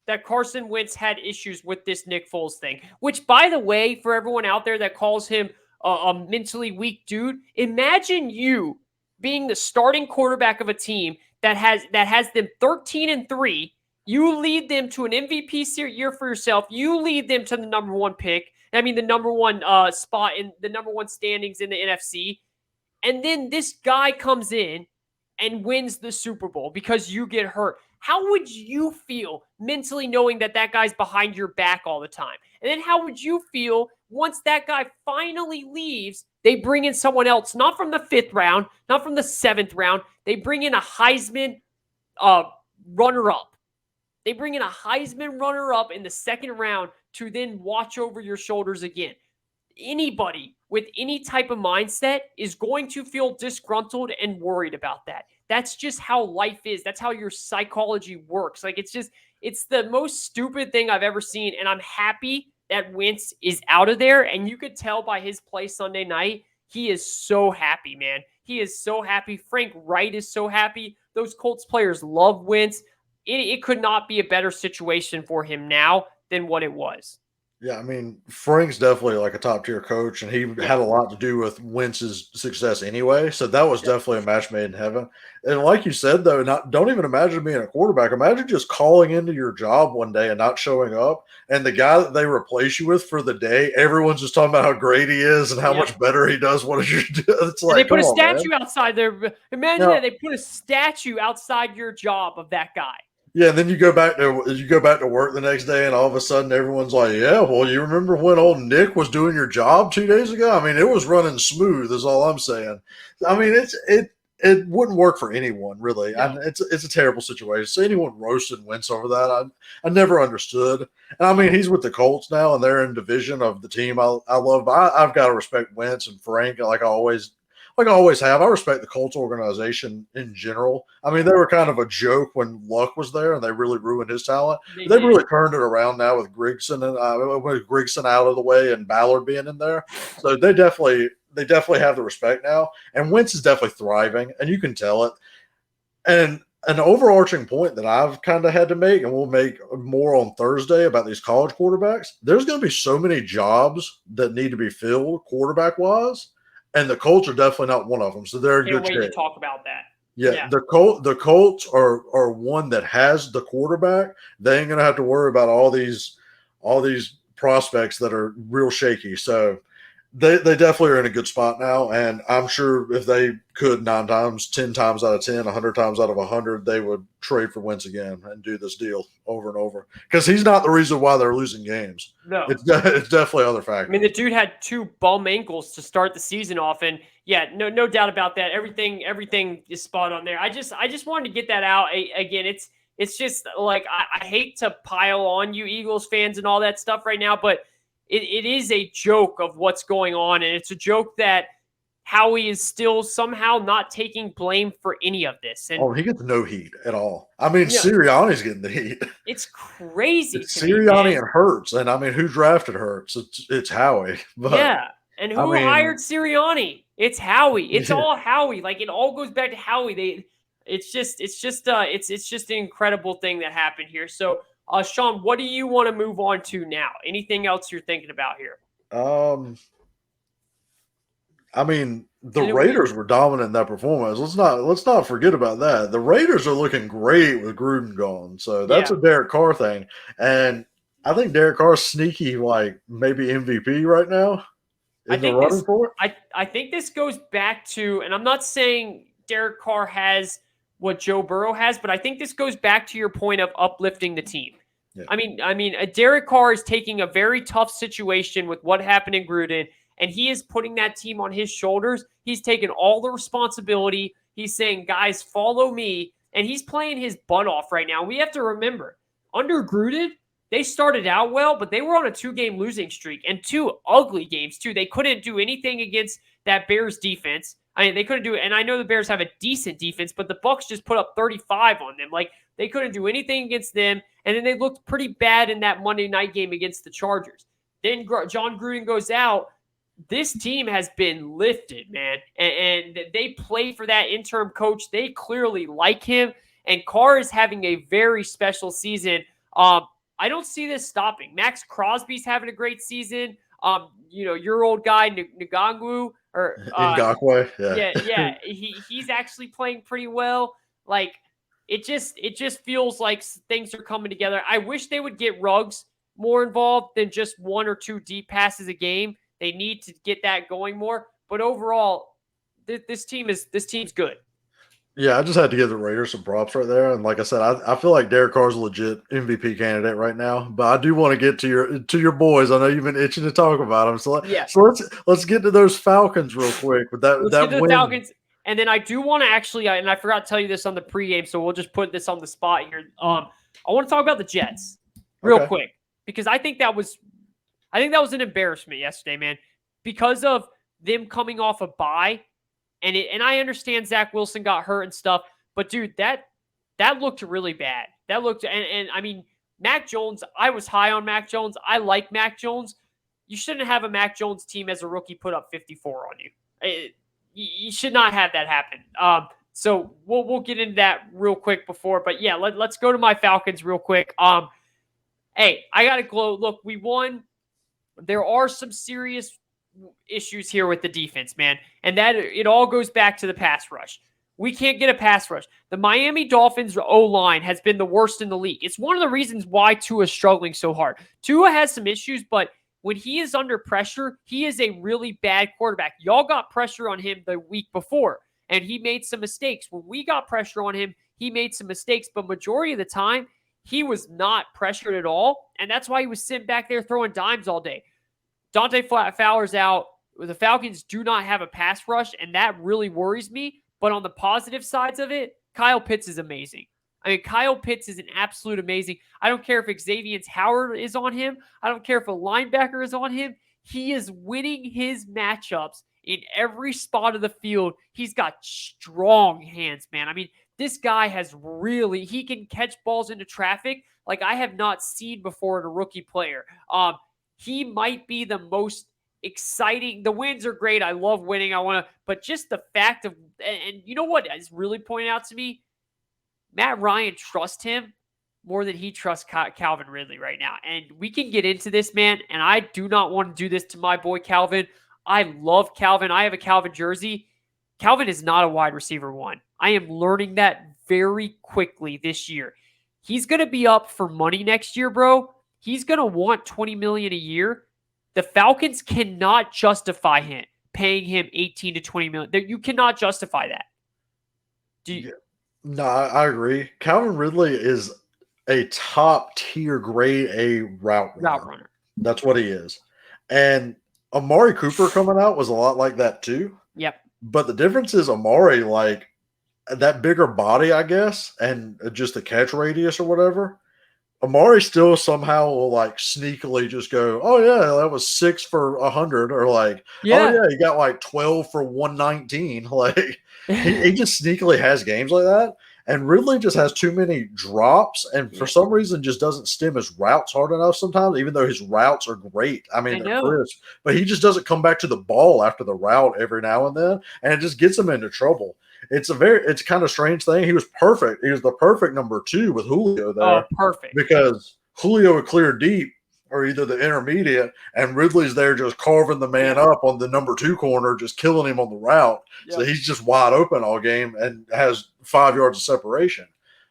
that Carson Wentz had issues with this Nick Foles thing, which, by the way, for everyone out there that calls him a mentally weak dude, imagine you being the starting quarterback of a team that has them 13-3. You lead them to an MVP year for yourself. You lead them to the number 1 pick. I mean, the number 1 spot in the number 1 standings in the NFC. And then this guy comes in and wins the Super Bowl because you get hurt. How would you feel mentally knowing that guy's behind your back all the time? And then how would you feel once that guy finally leaves? They bring in someone else, not from the 5th round, not from the 7th round. They bring in a Heisman runner-up. They bring in a Heisman runner-up in the 2nd round to then watch over your shoulders again. Anybody with any type of mindset is going to feel disgruntled and worried about that. That's just how life is. That's how your psychology works. Like, it's the most stupid thing I've ever seen. And I'm happy that Wentz is out of there. And you could tell by his play Sunday night, he is so happy, man. He is so happy. Frank Wright is so happy. Those Colts players love Wentz. It could not be a better situation for him now than what it was. Yeah, I mean, Frank's definitely like a top-tier coach, and he had a lot to do with Wentz's success anyway, so that was definitely a match made in heaven. And like you said, though, don't even imagine being a quarterback. Imagine just calling into your job one day and not showing up, and the guy that they replace you with for the day, everyone's just talking about how great he is and how much better he does what you do. It's like, and they put a statue outside there. Imagine that. They put a statue outside your job of that guy. Yeah, and then you go back to work the next day, and all of a sudden everyone's like, "Yeah, well, you remember when old Nick was doing your job 2 days ago? I mean, it was running smooth." Is all I'm saying. I mean, it wouldn't work for anyone, really. No. And it's a terrible situation. So anyone roasting Wentz over that, I never understood. And I mean, he's with the Colts now, and they're in division of the team I love. But I've got to respect Wentz and Frank, like I always have. I respect the Colts organization in general. I mean, they were kind of a joke when Luck was there, and they really ruined his talent. They've really turned it around now with Grigson and with Grigson out of the way and Ballard being in there. So they definitely have the respect now. And Wentz is definitely thriving, and you can tell it. And an overarching point that I've kind of had to make, and we'll make more on Thursday about these college quarterbacks, there's going to be so many jobs that need to be filled quarterback wise, and the Colts are definitely not one of them. So they're in good shape. Can't wait to talk about that. Yeah, the Colts are one that has the quarterback. They ain't going to have to worry about all these prospects that are real shaky. So they definitely are in a good spot now, and I'm sure if they could 9 times, 10 times out of 10, 100 times out of 100, they would trade for Wentz again and do this deal over and over because he's not the reason why they're losing games. No, it's definitely other factors. I mean, the dude had 2 bum ankles to start the season off, and yeah, no doubt about that. Everything is spot on there. I just wanted to get that out again. It's just like I hate to pile on you Eagles fans and all that stuff right now, but it is a joke of what's going on, and it's a joke that Howie is still somehow not taking blame for any of this. And he gets no heat at all. I mean, Sirianni's getting the heat. It's crazy. It's Sirianni and Hurts, and I mean, who drafted Hurts? It's Howie. But, yeah, and who hired Sirianni? It's Howie. It's all Howie. Like it all goes back to Howie. It's just an incredible thing that happened here. So. Shawn, what do you want to move on to now? Anything else you're thinking about here? I mean, the Raiders were dominant in that performance. Let's not forget about that. The Raiders are looking great with Gruden gone. So that's a Derek Carr thing. And I think Derek Carr's sneaky, like maybe MVP right now. I think this goes back to, and I'm not saying Derek Carr has what Joe Burrow has, but I think this goes back to your point of uplifting the team. Yeah. I mean, Derek Carr is taking a very tough situation with what happened in Gruden, and he is putting that team on his shoulders. He's taking all the responsibility. He's saying, guys, follow me, and he's playing his butt off right now. We have to remember, under Gruden, they started out well, but they were on a 2-game losing streak, and 2 ugly games, too. They couldn't do anything against that Bears defense. I mean, they couldn't do it. And I know the Bears have a decent defense, but the Bucs just put up 35 on them. Like, they couldn't do anything against them. And then they looked pretty bad in that Monday night game against the Chargers. Then John Gruden goes out. This team has been lifted, man. And they play for that interim coach. They clearly like him. And Carr is having a very special season. I don't see this stopping. Max Crosby's having a great season. Your old guy, Ngangwu, or Ngakoue, yeah. He's actually playing pretty well. Like it just feels like things are coming together. I wish they would get Ruggs more involved than just 1 or 2 deep passes a game. They need to get that going more. But overall, this team's good. Yeah, I just had to give the Raiders some props right there. And like I said, I feel like Derek Carr's a legit MVP candidate right now. But I do want to get to your boys. I know you've been itching to talk about them. So let's get to those Falcons real quick. With let's get to the Falcons. And then I do want to actually, and I forgot to tell you this on the pregame, so we'll just put this on the spot here. I want to talk about the Jets real quick because I think that was an embarrassment yesterday, man, because of them coming off a bye. And I understand Zach Wilson got hurt and stuff, but dude, that looked really bad. That looked, and I mean, Mac Jones, I was high on Mac Jones. I like Mac Jones. You shouldn't have a Mac Jones team as a rookie put up 54 on you. You should not have that happen. So we'll get into that real quick before, but yeah, let's go to my Falcons real quick. Hey, I got to glow. Look, we won. There are some serious issues here with the defense, man. And that it all goes back to the pass rush. We can't get a pass rush. The Miami Dolphins O-line has been the worst in the league. It's one of the reasons why Tua is struggling so hard. Tua has some issues, but when he is under pressure, he is a really bad quarterback. Y'all got pressure on him the week before, and he made some mistakes. When we got pressure on him, he made some mistakes, but majority of the time, he was not pressured at all, and that's why he was sitting back there throwing dimes all day. Dante Fowler's out. The Falcons do not have a pass rush, and that really worries me. But on the positive sides of it, Kyle Pitts is amazing. I mean, Kyle Pitts is an absolute amazing. I don't care if Xavier Howard is on him. I don't care if a linebacker is on him. He is winning his matchups in every spot of the field. He's got strong hands, man. I mean, this guy he can catch balls into traffic like I have not seen before in a rookie player. He might be the most exciting. The wins are great. I love winning. But just the fact of, and you know what is really pointing out to me? Matt Ryan trusts him more than he trusts Calvin Ridley right now. And we can get into this, man. And I do not want to do this to my boy Calvin. I love Calvin. I have a Calvin jersey. Calvin is not a wide receiver one. I am learning that very quickly this year. He's going to be up for money next year, bro. He's going to want $20 million a year. The Falcons cannot justify paying him $18 to $20 million. You cannot justify that. No, I agree. Calvin Ridley is a top tier grade A route runner. That's what he is. And Amari Cooper coming out was a lot like that too. Yep. But the difference is Amari, like that bigger body, I guess, and just the catch radius or whatever. Amari still somehow will like sneakily just go, oh yeah, that was 6 for 100, or like, oh yeah, he got like 12 for 119. Like he just sneakily has games like that. And Ridley just has too many drops, and for some reason just doesn't stem his routes hard enough sometimes, even though his routes are great. I mean, they're crisp, but he just doesn't come back to the ball after the route every now and then, and it just gets him into trouble. It's kind of strange thing. He was perfect. He was the perfect number 2 with Julio there. Oh, perfect. Because Julio would clear deep or either the intermediate, and Ridley's there just carving the man up on the number 2 corner, just killing him on the route. Yep. So he's just wide open all game and has 5 yards of separation.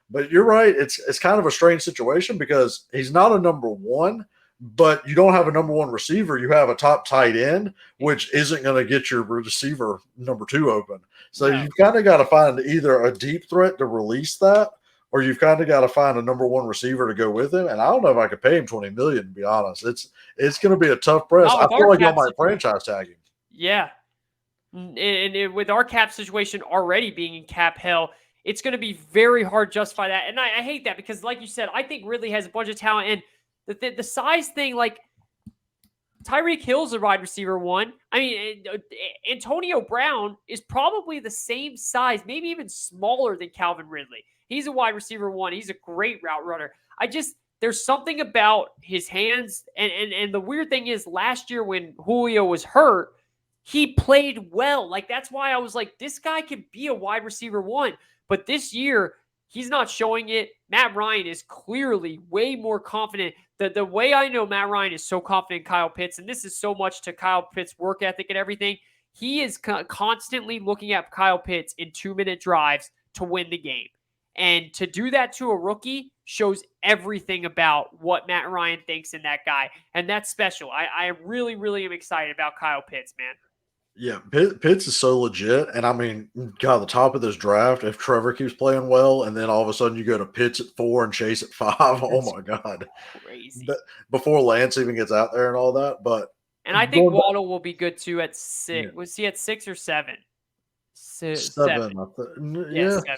But you're right. It's kind of a strange situation because he's not a number 1, but you don't have a number 1 receiver. You have a top tight end, which isn't going to get your receiver number 2 open. So you've kind of got to find either a deep threat to release that, or you've kind of got to find a number 1 receiver to go with him. And I don't know if I could pay him $20 million, to be honest. It's going to be a tough press. I feel like y'all might franchise tag him. Yeah. And with our cap situation already being in cap hell, it's going to be very hard to justify that. And I hate that because, like you said, I think Ridley has a bunch of talent. And the size thing, like, Tyreek Hill's a wide receiver 1. I mean, Antonio Brown is probably the same size, maybe even smaller than Calvin Ridley. He's a wide receiver 1. He's a great route runner. There's something about his hands. And the weird thing is last year when Julio was hurt, he played well. Like, that's why I was like, this guy could be a wide receiver 1. But this year, he's not showing it. Matt Ryan is clearly way more confident. The way I know Matt Ryan is so confident in Kyle Pitts, and this is so much to Kyle Pitts' work ethic and everything, he is constantly looking at Kyle Pitts in 2-minute drives to win the game. And to do that to a rookie shows everything about what Matt Ryan thinks in that guy. And that's special. I really, really am excited about Kyle Pitts, man. Yeah, Pitts is so legit. And I mean, God, the top of this draft, if Trevor keeps playing well, and then all of a sudden you go to Pitts at 4 and Chase at 5, oh my God. Crazy. But before Lance even gets out there and all that. And I think Waddle will be good too at 6. Yeah. Was he at 6 or 7? 7.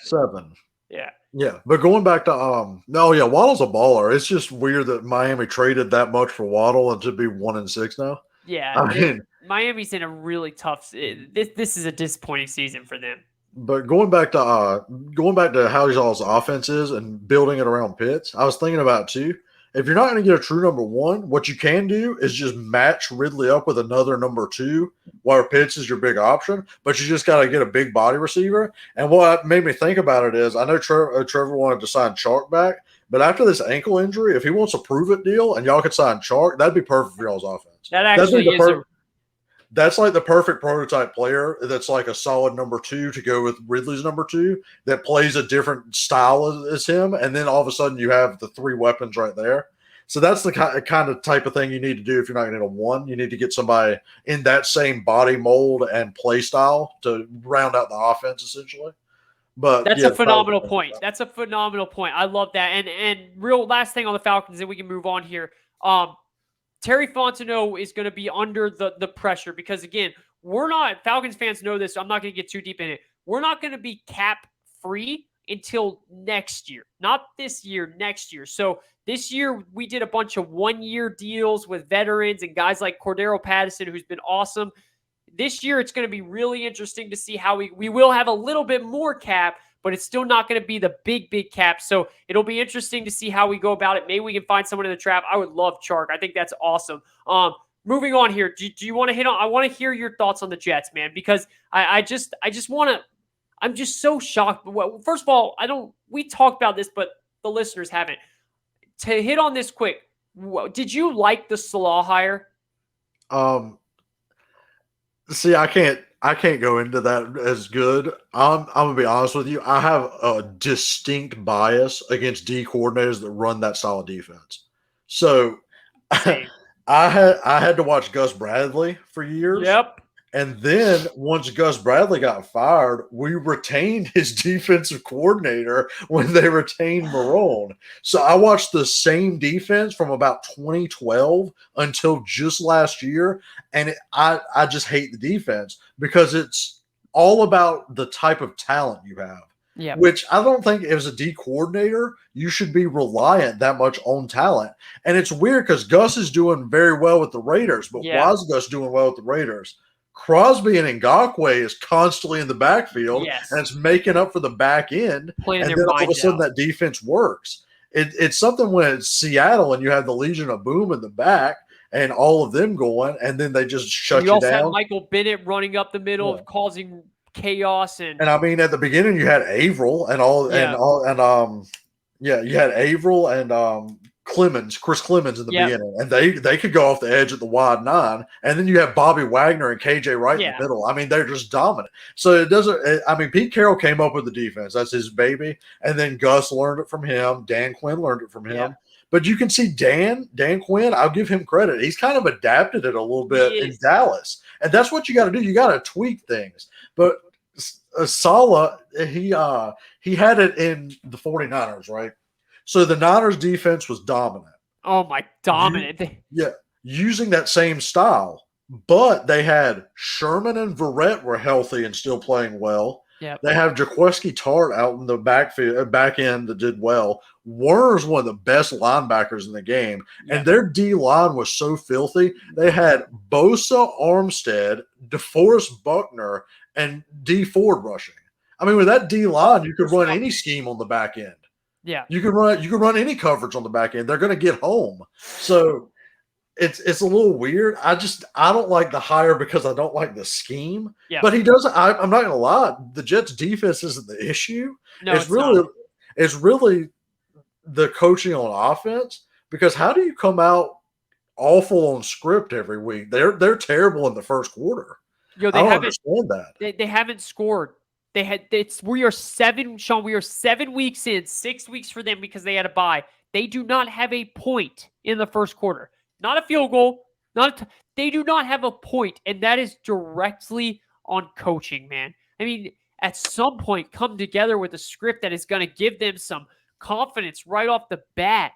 7. Yeah. Yeah. But going back to Waddle's a baller. It's just weird that Miami traded that much for Waddle and to be 1-6 now. Yeah. I mean, Miami's in a really tough. This is a disappointing season for them. But going back to how y'all's offense is and building it around Pitts, I was thinking about too. If you're not going to get a true number 1, what you can do is just match Ridley up with another number 2, where Pitts is your big option. But you just got to get a big body receiver. And what made me think about it is, I know Trevor wanted to sign Chark back, but after this ankle injury, if he wants a prove it deal and y'all could sign Chark, that'd be perfect for y'all's offense. That actually that's like the perfect prototype player that's like a solid number 2 to go with Ridley's number 2 that plays a different style as him. And then all of a sudden you have the 3 weapons right there. So that's the kind of type of thing you need to do if you're not going to get a 1. You need to get somebody in that same body mold and play style to round out the offense essentially. But that's a phenomenal point. That's a phenomenal point. I love that. And real last thing on the Falcons, and we can move on here. Terry Fontenot is going to be under the pressure because, again, Falcons fans know this, so I'm not going to get too deep in it. we're not going to be cap free until next year. Not this year, next year. So this year we did a bunch of 1-year deals with veterans and guys like Cordero Patterson, who's been awesome. This year it's going to be really interesting to see how we will have a little bit more cap, but it's still not going to be the big cap. So it'll be interesting to see how we go about it. Maybe we can find someone in the draft. I would love Chark. I think that's awesome. Moving on here. Do you want to hit on? I want to hear your thoughts on the Jets, man, because I just want to. I'm just so shocked. Well, first of all, we talked about this, but the listeners haven't. To hit on this quick, did you like the Salah hire? See, I can't go into that as good. I'm gonna be honest with you. I have a distinct bias against D coordinators that run that style of defense. So I had to watch Gus Bradley for years. Yep. And then once Gus Bradley got fired, we retained his defensive coordinator when they retained Marone. So I watched the same defense from about 2012 until just last year. And I just hate the defense because it's all about the type of talent you have. Yeah. Which I don't think as a D coordinator, you should be reliant that much on talent. And it's weird because Gus is doing very well with the Raiders. But why is Gus doing well with the Raiders? Crosby and Ngakoue is constantly in the backfield, and it's making up for the back end. Playing and their then all of a minds sudden, out. that defense works. It's something when it's Seattle and you have the Legion of Boom in the back and all of them going, and then they just shut you also down. have Michael Bennett running up the middle, causing chaos. And I mean, at the beginning, you had Averill you had Averill and Chris Clemens in the beginning, and they could go off the edge at the wide 9, and then you have Bobby Wagner and KJ Wright in the middle. I mean, they're just dominant. So it doesn't. I mean, Pete Carroll came up with the defense; that's his baby, and then Gus learned it from him. Dan Quinn learned it from him. Yeah. But you can see Dan Quinn. I'll give him credit; he's kind of adapted it a little bit in Dallas, and that's what you got to do. You got to tweak things. But Saleh, he had it in the 49ers, right? So the Niners defense was dominant. Oh, my, dominant. Using that same style. But they had Sherman and Verrett were healthy and still playing well. Yep. They have Jaquiski Tart out in the back end that did well. Warner's one of the best linebackers in the game. Yep. And their D-line was so filthy. They had Bosa, Armstead, DeForest Buckner, and D Ford rushing. I mean, with that D-line, you could run any scheme on the back end. Yeah, you can run any coverage on the back end. They're going to get home. So it's a little weird. I don't like the hire because I don't like the scheme. Yeah. But he doesn't. I'm not going to lie. The Jets' defense isn't the issue. No, it's really the coaching on offense. Because how do you come out awful on script every week? They're terrible in the first quarter. I don't understand that. They haven't scored. We are 7 weeks in, 6 weeks for them because they had a bye. They do not have a point in the first quarter. Not a field goal. They do not have a point, and that is directly on coaching, man. I mean, at some point, come together with a script that is going to give them some confidence right off the bat.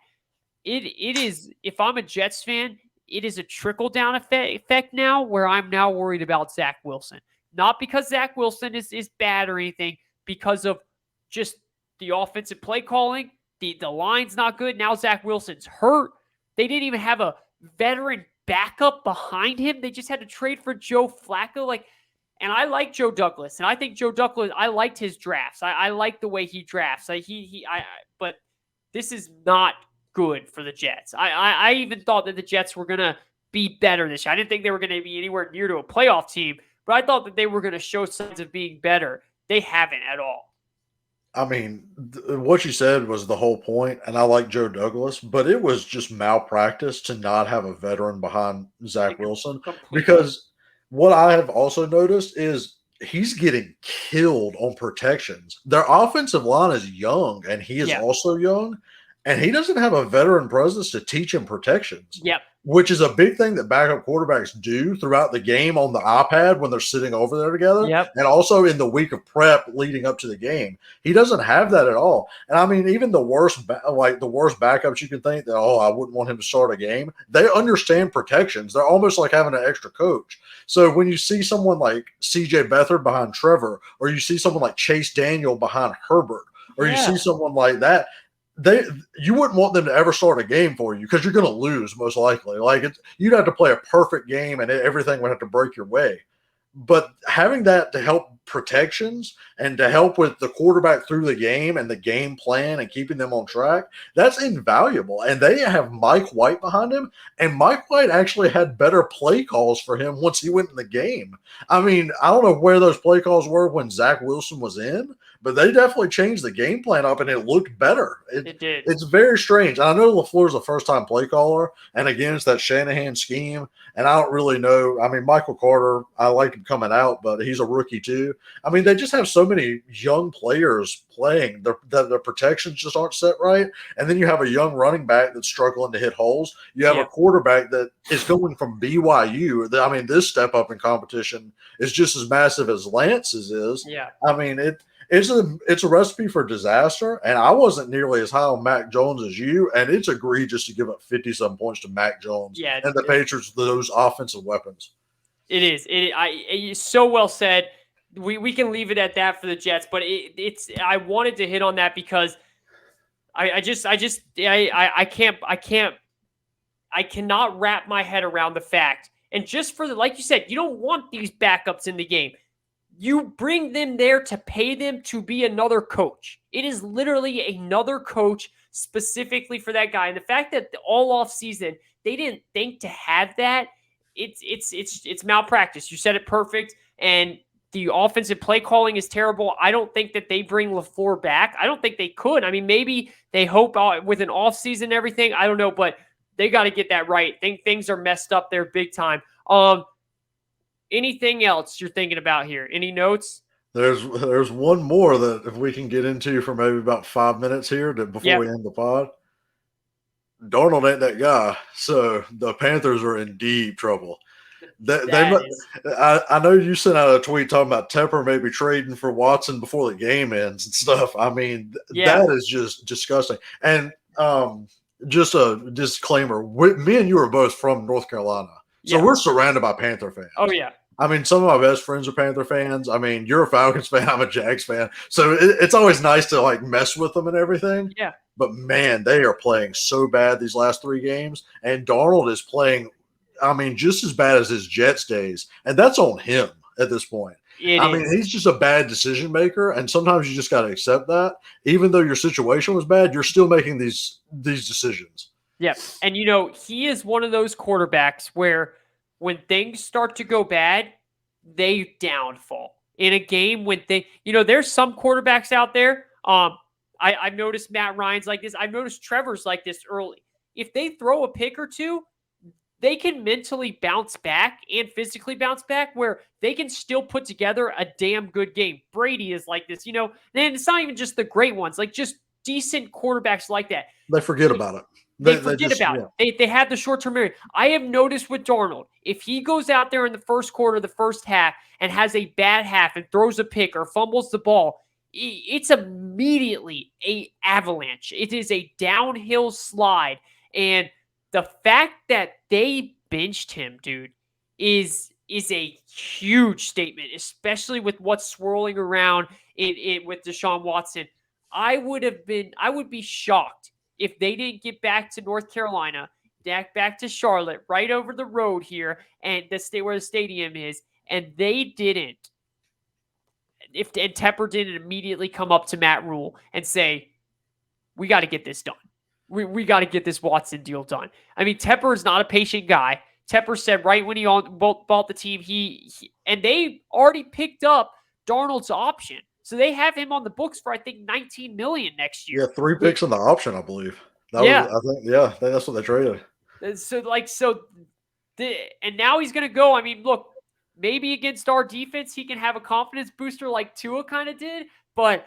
It is, if I'm a Jets fan, it is a trickle-down effect now where I'm now worried about Zach Wilson. Not because Zach Wilson is bad or anything, because of just the offensive play calling. The line's not good. Now Zach Wilson's hurt. They didn't even have a veteran backup behind him. They just had to trade for Joe Flacco. And I like Joe Douglas. And I think Joe Douglas, I liked his drafts. I like the way he drafts. But this is not good for the Jets. I even thought that the Jets were going to be better this year. I didn't think they were going to be anywhere near to a playoff team. But I thought that they were going to show signs of being better. They haven't at all. I mean, what you said was the whole point, and I like Joe Douglas, but it was just malpractice to not have a veteran behind Zach Wilson. Completely. Because what I have also noticed is he's getting killed on protections. Their offensive line is young, and he is also young, and he doesn't have a veteran presence to teach him protections. Yep. which is a big thing that backup quarterbacks do throughout the game on the iPad when they're sitting over there together, Yep. and also in the week of prep leading up to the game. He doesn't have that at all. And I mean, even the worst backups you can think that, I wouldn't want him to start a game. They understand protections. They're almost like having an extra coach. So when you see someone like CJ Beathard behind Trevor, or you see someone like Chase Daniel behind Herbert, or you see someone like that, you wouldn't want them to ever start a game for you because you're going to lose most likely. Like you'd have to play a perfect game and everything would have to break your way. But having that to help protections and to help with the quarterback through the game and the game plan and keeping them on track, that's invaluable. And they have Mike White behind him, and Mike White actually had better play calls for him once he went in the game. I mean, I don't know where those play calls were when Zach Wilson was in, but they definitely changed the game plan up and it looked better. It did. It's very strange. I know LaFleur's a first-time play caller, and again, it's that Shanahan scheme. And I don't really know. I mean, Michael Carter, I like him coming out, but he's a rookie too. I mean, they just have so many young players playing. Their protections just aren't set right. And then you have a young running back that's struggling to hit holes. You have a quarterback that is going from BYU. I mean, this step up in competition is just as massive as Lance's is. Yeah. I mean, it's a recipe for disaster, and I wasn't nearly as high on Mac Jones as you, and it's egregious to give up 50-some points to Mac Jones and the Patriots with those offensive weapons. It is. It's so well said. We can leave it at that for the Jets, but it's. I wanted to hit on that because I cannot wrap my head around the fact. And just for like you said, you don't want these backups in the game. You bring them there to pay them to be another coach. It is literally another coach specifically for that guy. And the fact that all off season they didn't think to have that, it's malpractice. You said it perfect. And the offensive play calling is terrible. I don't think that they bring LaFleur back. I don't think they could. I mean, maybe they hope with an off season and everything. I don't know, but they got to get that right. I think things are messed up there big time. Anything else you're thinking about here? Any notes? There's one more that if we can get into for maybe about 5 minutes here before we end the pod. Darnold ain't that guy, so the Panthers are in deep trouble. I know you sent out a tweet talking about Tepper maybe trading for Watson before the game ends and stuff. I mean, that is just disgusting. And just a disclaimer: me and you are both from North Carolina, so we're surrounded by Panther fans. Oh yeah. I mean, some of my best friends are Panther fans. I mean, you're a Falcons fan. I'm a Jags fan. So it's always nice to like mess with them and everything. Yeah. But man, they are playing so bad these last 3 games. And Darnold is playing, I mean, just as bad as his Jets days. And that's on him at this point. I mean, he's just a bad decision maker. And sometimes you just got to accept that. Even though your situation was bad, you're still making these decisions. Yeah. And, he is one of those quarterbacks where when things start to go bad, they downfall. In a game when there's some quarterbacks out there. I've noticed Matt Ryan's like this. I've noticed Trevor's like this early. If they throw a pick or two, they can mentally bounce back and physically bounce back where they can still put together a damn good game. Brady is like this, and it's not even just the great ones, like just decent quarterbacks like that. They forget about it. They forget about it. They have the short-term memory. I have noticed with Darnold, if he goes out there in the first quarter, the first half, and has a bad half and throws a pick or fumbles the ball, it's immediately an avalanche. It is a downhill slide. And the fact that they benched him, dude, is a huge statement, especially with what's swirling around it with Deshaun Watson. I would be shocked if they didn't get back to North Carolina, back to Charlotte, right over the road here, and where the stadium is, and they didn't. And Tepper didn't immediately come up to Matt Rule and say, we got to get this done. We got to get this Watson deal done. I mean, Tepper is not a patient guy. Tepper said right when he bought the team, and they already picked up Darnold's option. So they have him on the books for, I think, $19 million next year. Yeah, 3 picks in the option, I believe. I think that's what they traded. And now he's going to go. I mean, look, maybe against our defense, he can have a confidence booster like Tua kind of did. But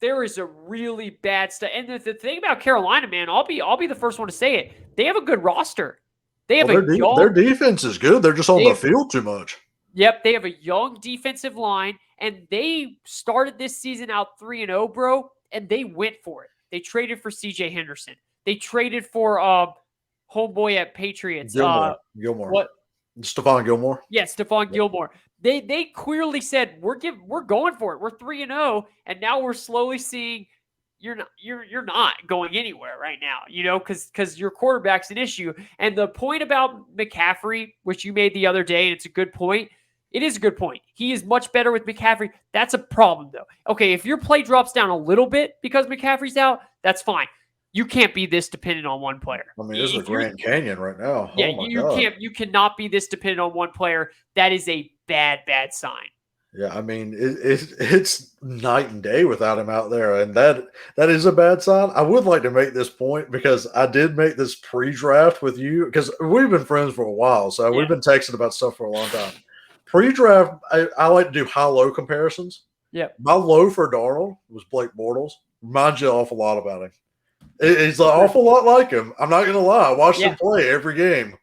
there is a really bad stuff. And the thing about Carolina, man, I'll be the first one to say it. They have a good roster. They have their defense is good. They're just on the field too much. Yep, they have a young defensive line, and they started this season out 3-0, bro, and they went for it. They traded for C.J. Henderson. They traded for homeboy at Patriots. Gilmore. What? Stephon Gilmore. Yeah, Stephon Gilmore. They clearly said we're going for it. We're 3-0, and now we're slowly seeing you're not going anywhere right now, because your quarterback's an issue. And the point about McCaffrey, which you made the other day, and it's a good point. It is a good point. He is much better with McCaffrey. That's a problem, though. Okay, if your play drops down a little bit because McCaffrey's out, that's fine. You can't be this dependent on one player. I mean, this is a Grand Canyon right now. Yeah, you cannot be this dependent on one player. That is a bad sign. Yeah, I mean, it's night and day without him out there, and that is a bad sign. I would like to make this point because I did make this pre-draft with you because we've been friends for a while, so we've been texting about stuff for a long time. Pre-draft, I like to do high-low comparisons. Yeah. My low for Darnold was Blake Bortles. Reminds you an awful lot about him. He's an awful lot like him. I'm not going to lie. I watched him play every game.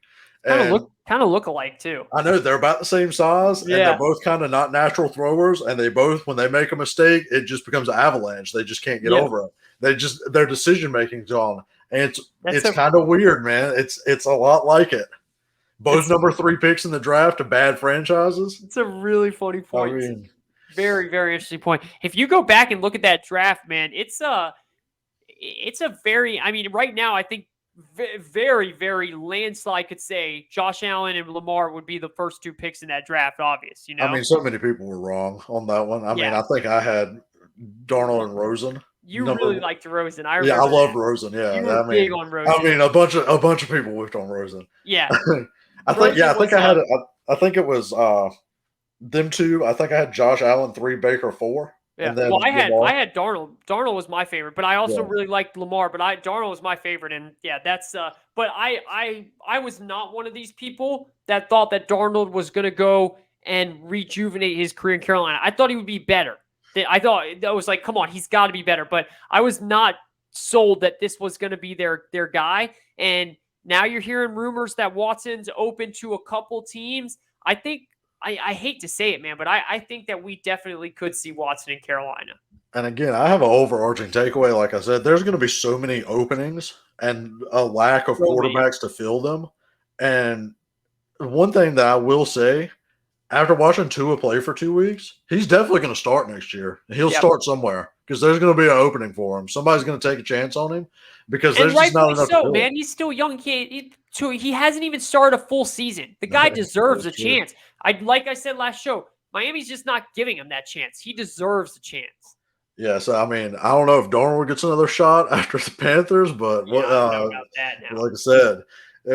Kind of look alike, too. I know. They're about the same size, and they're both kind of not natural throwers, and they both, when they make a mistake, it just becomes an avalanche. They just can't get over it. Their decision-making's on. And it's kind of weird, man. It's a lot like it. Both number 3 picks in the draft to bad franchises. It's a really funny point. I mean, very, very interesting point. If you go back and look at that draft, man, it's a very, I mean, right now, I think very, very landslide could say Josh Allen and Lamar would be the first 2 picks in that draft, obvious, I mean, so many people were wrong on that one. I mean, I think I had Darnold and Rosen. You really liked Rosen. I love Rosen. Yeah. You were big on Rosen. I mean, a bunch of people whipped on Rosen. Yeah. I think it was them 2. I think I had Josh Allen 3, Baker 4. Yeah. And then I had Darnold. Darnold was my favorite, but I also really liked Lamar. But Darnold was my favorite, and that's. But I was not one of these people that thought that Darnold was going to go and rejuvenate his career in Carolina. I thought he would be better. I thought that was like, come on, he's got to be better. But I was not sold that this was going to be their guy. And now you're hearing rumors that Watson's open to a couple teams. I think. I hate to say it, man, but I think that we definitely could see Watson in Carolina. And again, I have an overarching takeaway. Like I said, there's going to be so many openings and a lack of quarterbacks to fill them. And one thing that I will say, after watching Tua play for 2 weeks, he's definitely going to start next year. He'll start somewhere because there's going to be an opening for him. Somebody's going to take a chance on him because there's just not enough. So, man, he's still young. He hasn't even started a full season. The guy deserves a chance. Like I said last show, Miami's just not giving him that chance. He deserves a chance. Yeah, so I mean, I don't know if Darnold gets another shot after the Panthers, but I don't know about that now. Like I said,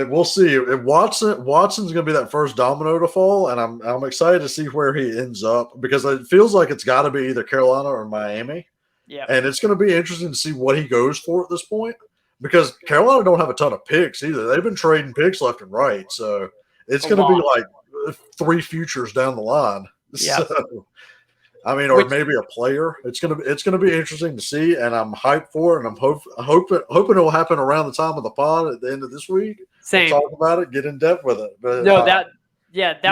we'll see. If Watson's going to be that first domino to fall, and I'm excited to see where he ends up because it feels like it's got to be either Carolina or Miami. Yeah, and it's going to be interesting to see what he goes for at this point because Carolina don't have a ton of picks either. They've been trading picks left and right, so it's going to be like 3 futures down the line. Yeah. So, I mean, or maybe a player. It's gonna be interesting to see, and I'm hyped for it. And I'm hoping it will happen around the time of the pod at the end of this week. Same. We'll talk about it, get in depth with it. But, no, that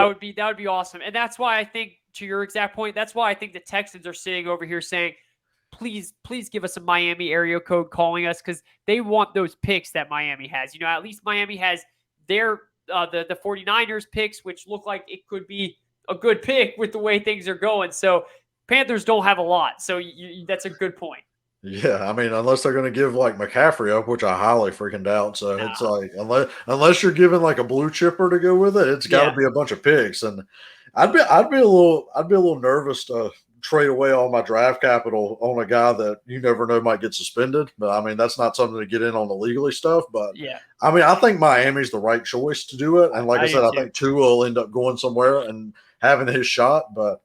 would be awesome, and that's why I think, to your exact point, that's why I think the Texans are sitting over here saying, please give us a Miami area code calling us because they want those picks that Miami has. At least Miami has their the 49ers picks, which look like it could be a good pick with the way things are going. So Panthers don't have a lot. So that's a good point. Yeah, I mean, unless they're going to give like McCaffrey up, which I highly freaking doubt. So it's like unless you're giving like a blue chipper to go with it, it's got to be a bunch of picks. And I'd be a little nervous to trade away all my draft capital on a guy that you never know might get suspended. But I mean, that's not something to get in on the legally stuff. But I mean, I think Miami's the right choice to do it. And like I said, I think Tua will end up going somewhere and having his shot. But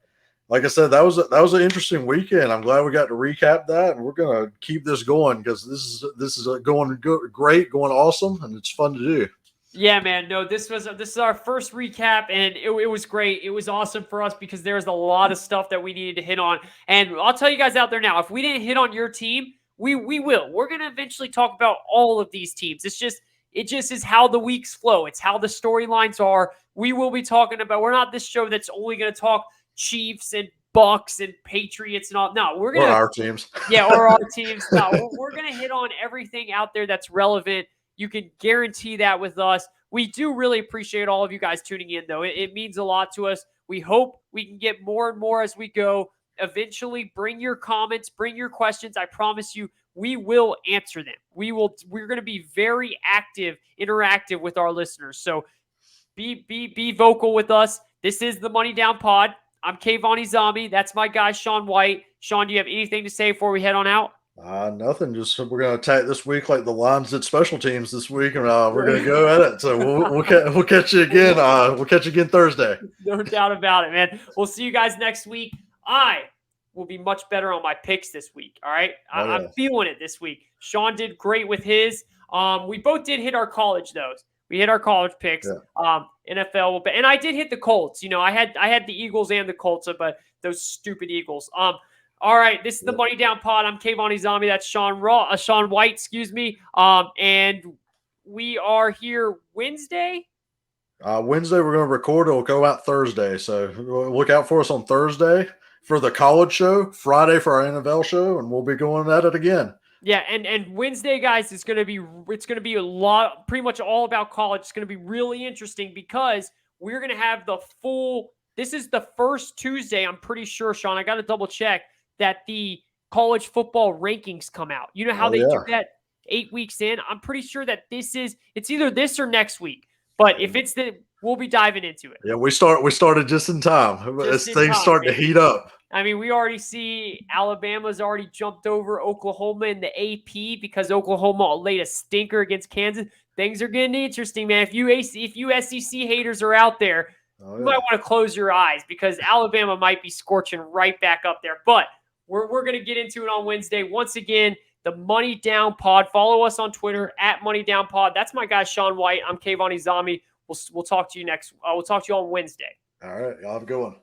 like I said, that was an interesting weekend. I'm glad we got to recap that, and we're gonna keep this going because this is going great, going awesome, and it's fun to do. Yeah, man. No, this is our first recap, and it was great. It was awesome for us because there's a lot of stuff that we needed to hit on. And I'll tell you guys out there now, if we didn't hit on your team, we will. We're gonna eventually talk about all of these teams. It just is how the weeks flow. It's how the storylines are. We will be talking about. We're not this show that's only gonna talk Chiefs and Bucks and Patriots and all. No, we're Or gonna our teams. yeah, or our teams. No, we're gonna hit on everything out there that's relevant. You can guarantee that with us. We do really appreciate all of you guys tuning in, though. It means a lot to us. We hope we can get more and more as we go. Eventually, bring your comments, bring your questions. I promise you, we will answer them. We're going to be very active, interactive with our listeners. So be vocal with us. This is the Money Down Pod. I'm Kayvon and Shawn. That's my guy, Shawn White. Shawn, do you have anything to say before we head on out? Nothing. Just we're going to attack this week like the Lions did special teams this week, and we're going to go at it. So we'll catch you again. We'll catch you again Thursday. No doubt about it, man. We'll see you guys next week. I will be much better on my picks this week. All right, I'm feeling it this week. Shawn did great with his. We both did hit our college though. We hit our college picks. Yeah. NFL, and I did hit the Colts. You know, I had the Eagles and the Colts, but those stupid Eagles. All right, this is the Money Down Pod. I'm Kayvon and Shawn. That's Shawn White, excuse me. And we are here Wednesday. Wednesday we're going to record. It'll go out Thursday, so look out for us on Thursday for the college show. Friday for our NFL show, and we'll be going at it again. Yeah, and Wednesday, guys, it's gonna be a lot, pretty much all about college. It's gonna be really interesting because we're gonna have the full. This is the first Tuesday, I'm pretty sure, Shawn. I got to double check that the college football rankings come out. You know how they do that 8 weeks in? I'm pretty sure that it's either this or next week. But if it's we'll be diving into it. Yeah, we started just in time. Things start to heat up. I mean, we already see Alabama's already jumped over Oklahoma in the AP because Oklahoma laid a stinker against Kansas. Things are getting interesting, man. If you SEC haters are out there, you might want to close your eyes because Alabama might be scorching right back up there. But we're going to get into it on Wednesday. Once again, the Money Down Pod. Follow us on Twitter at Money Down Pod. That's my guy, Shawn White. I'm Kayvon and Shawn. We'll talk to you next. We'll talk to you on Wednesday. All right. Y'all have a good one.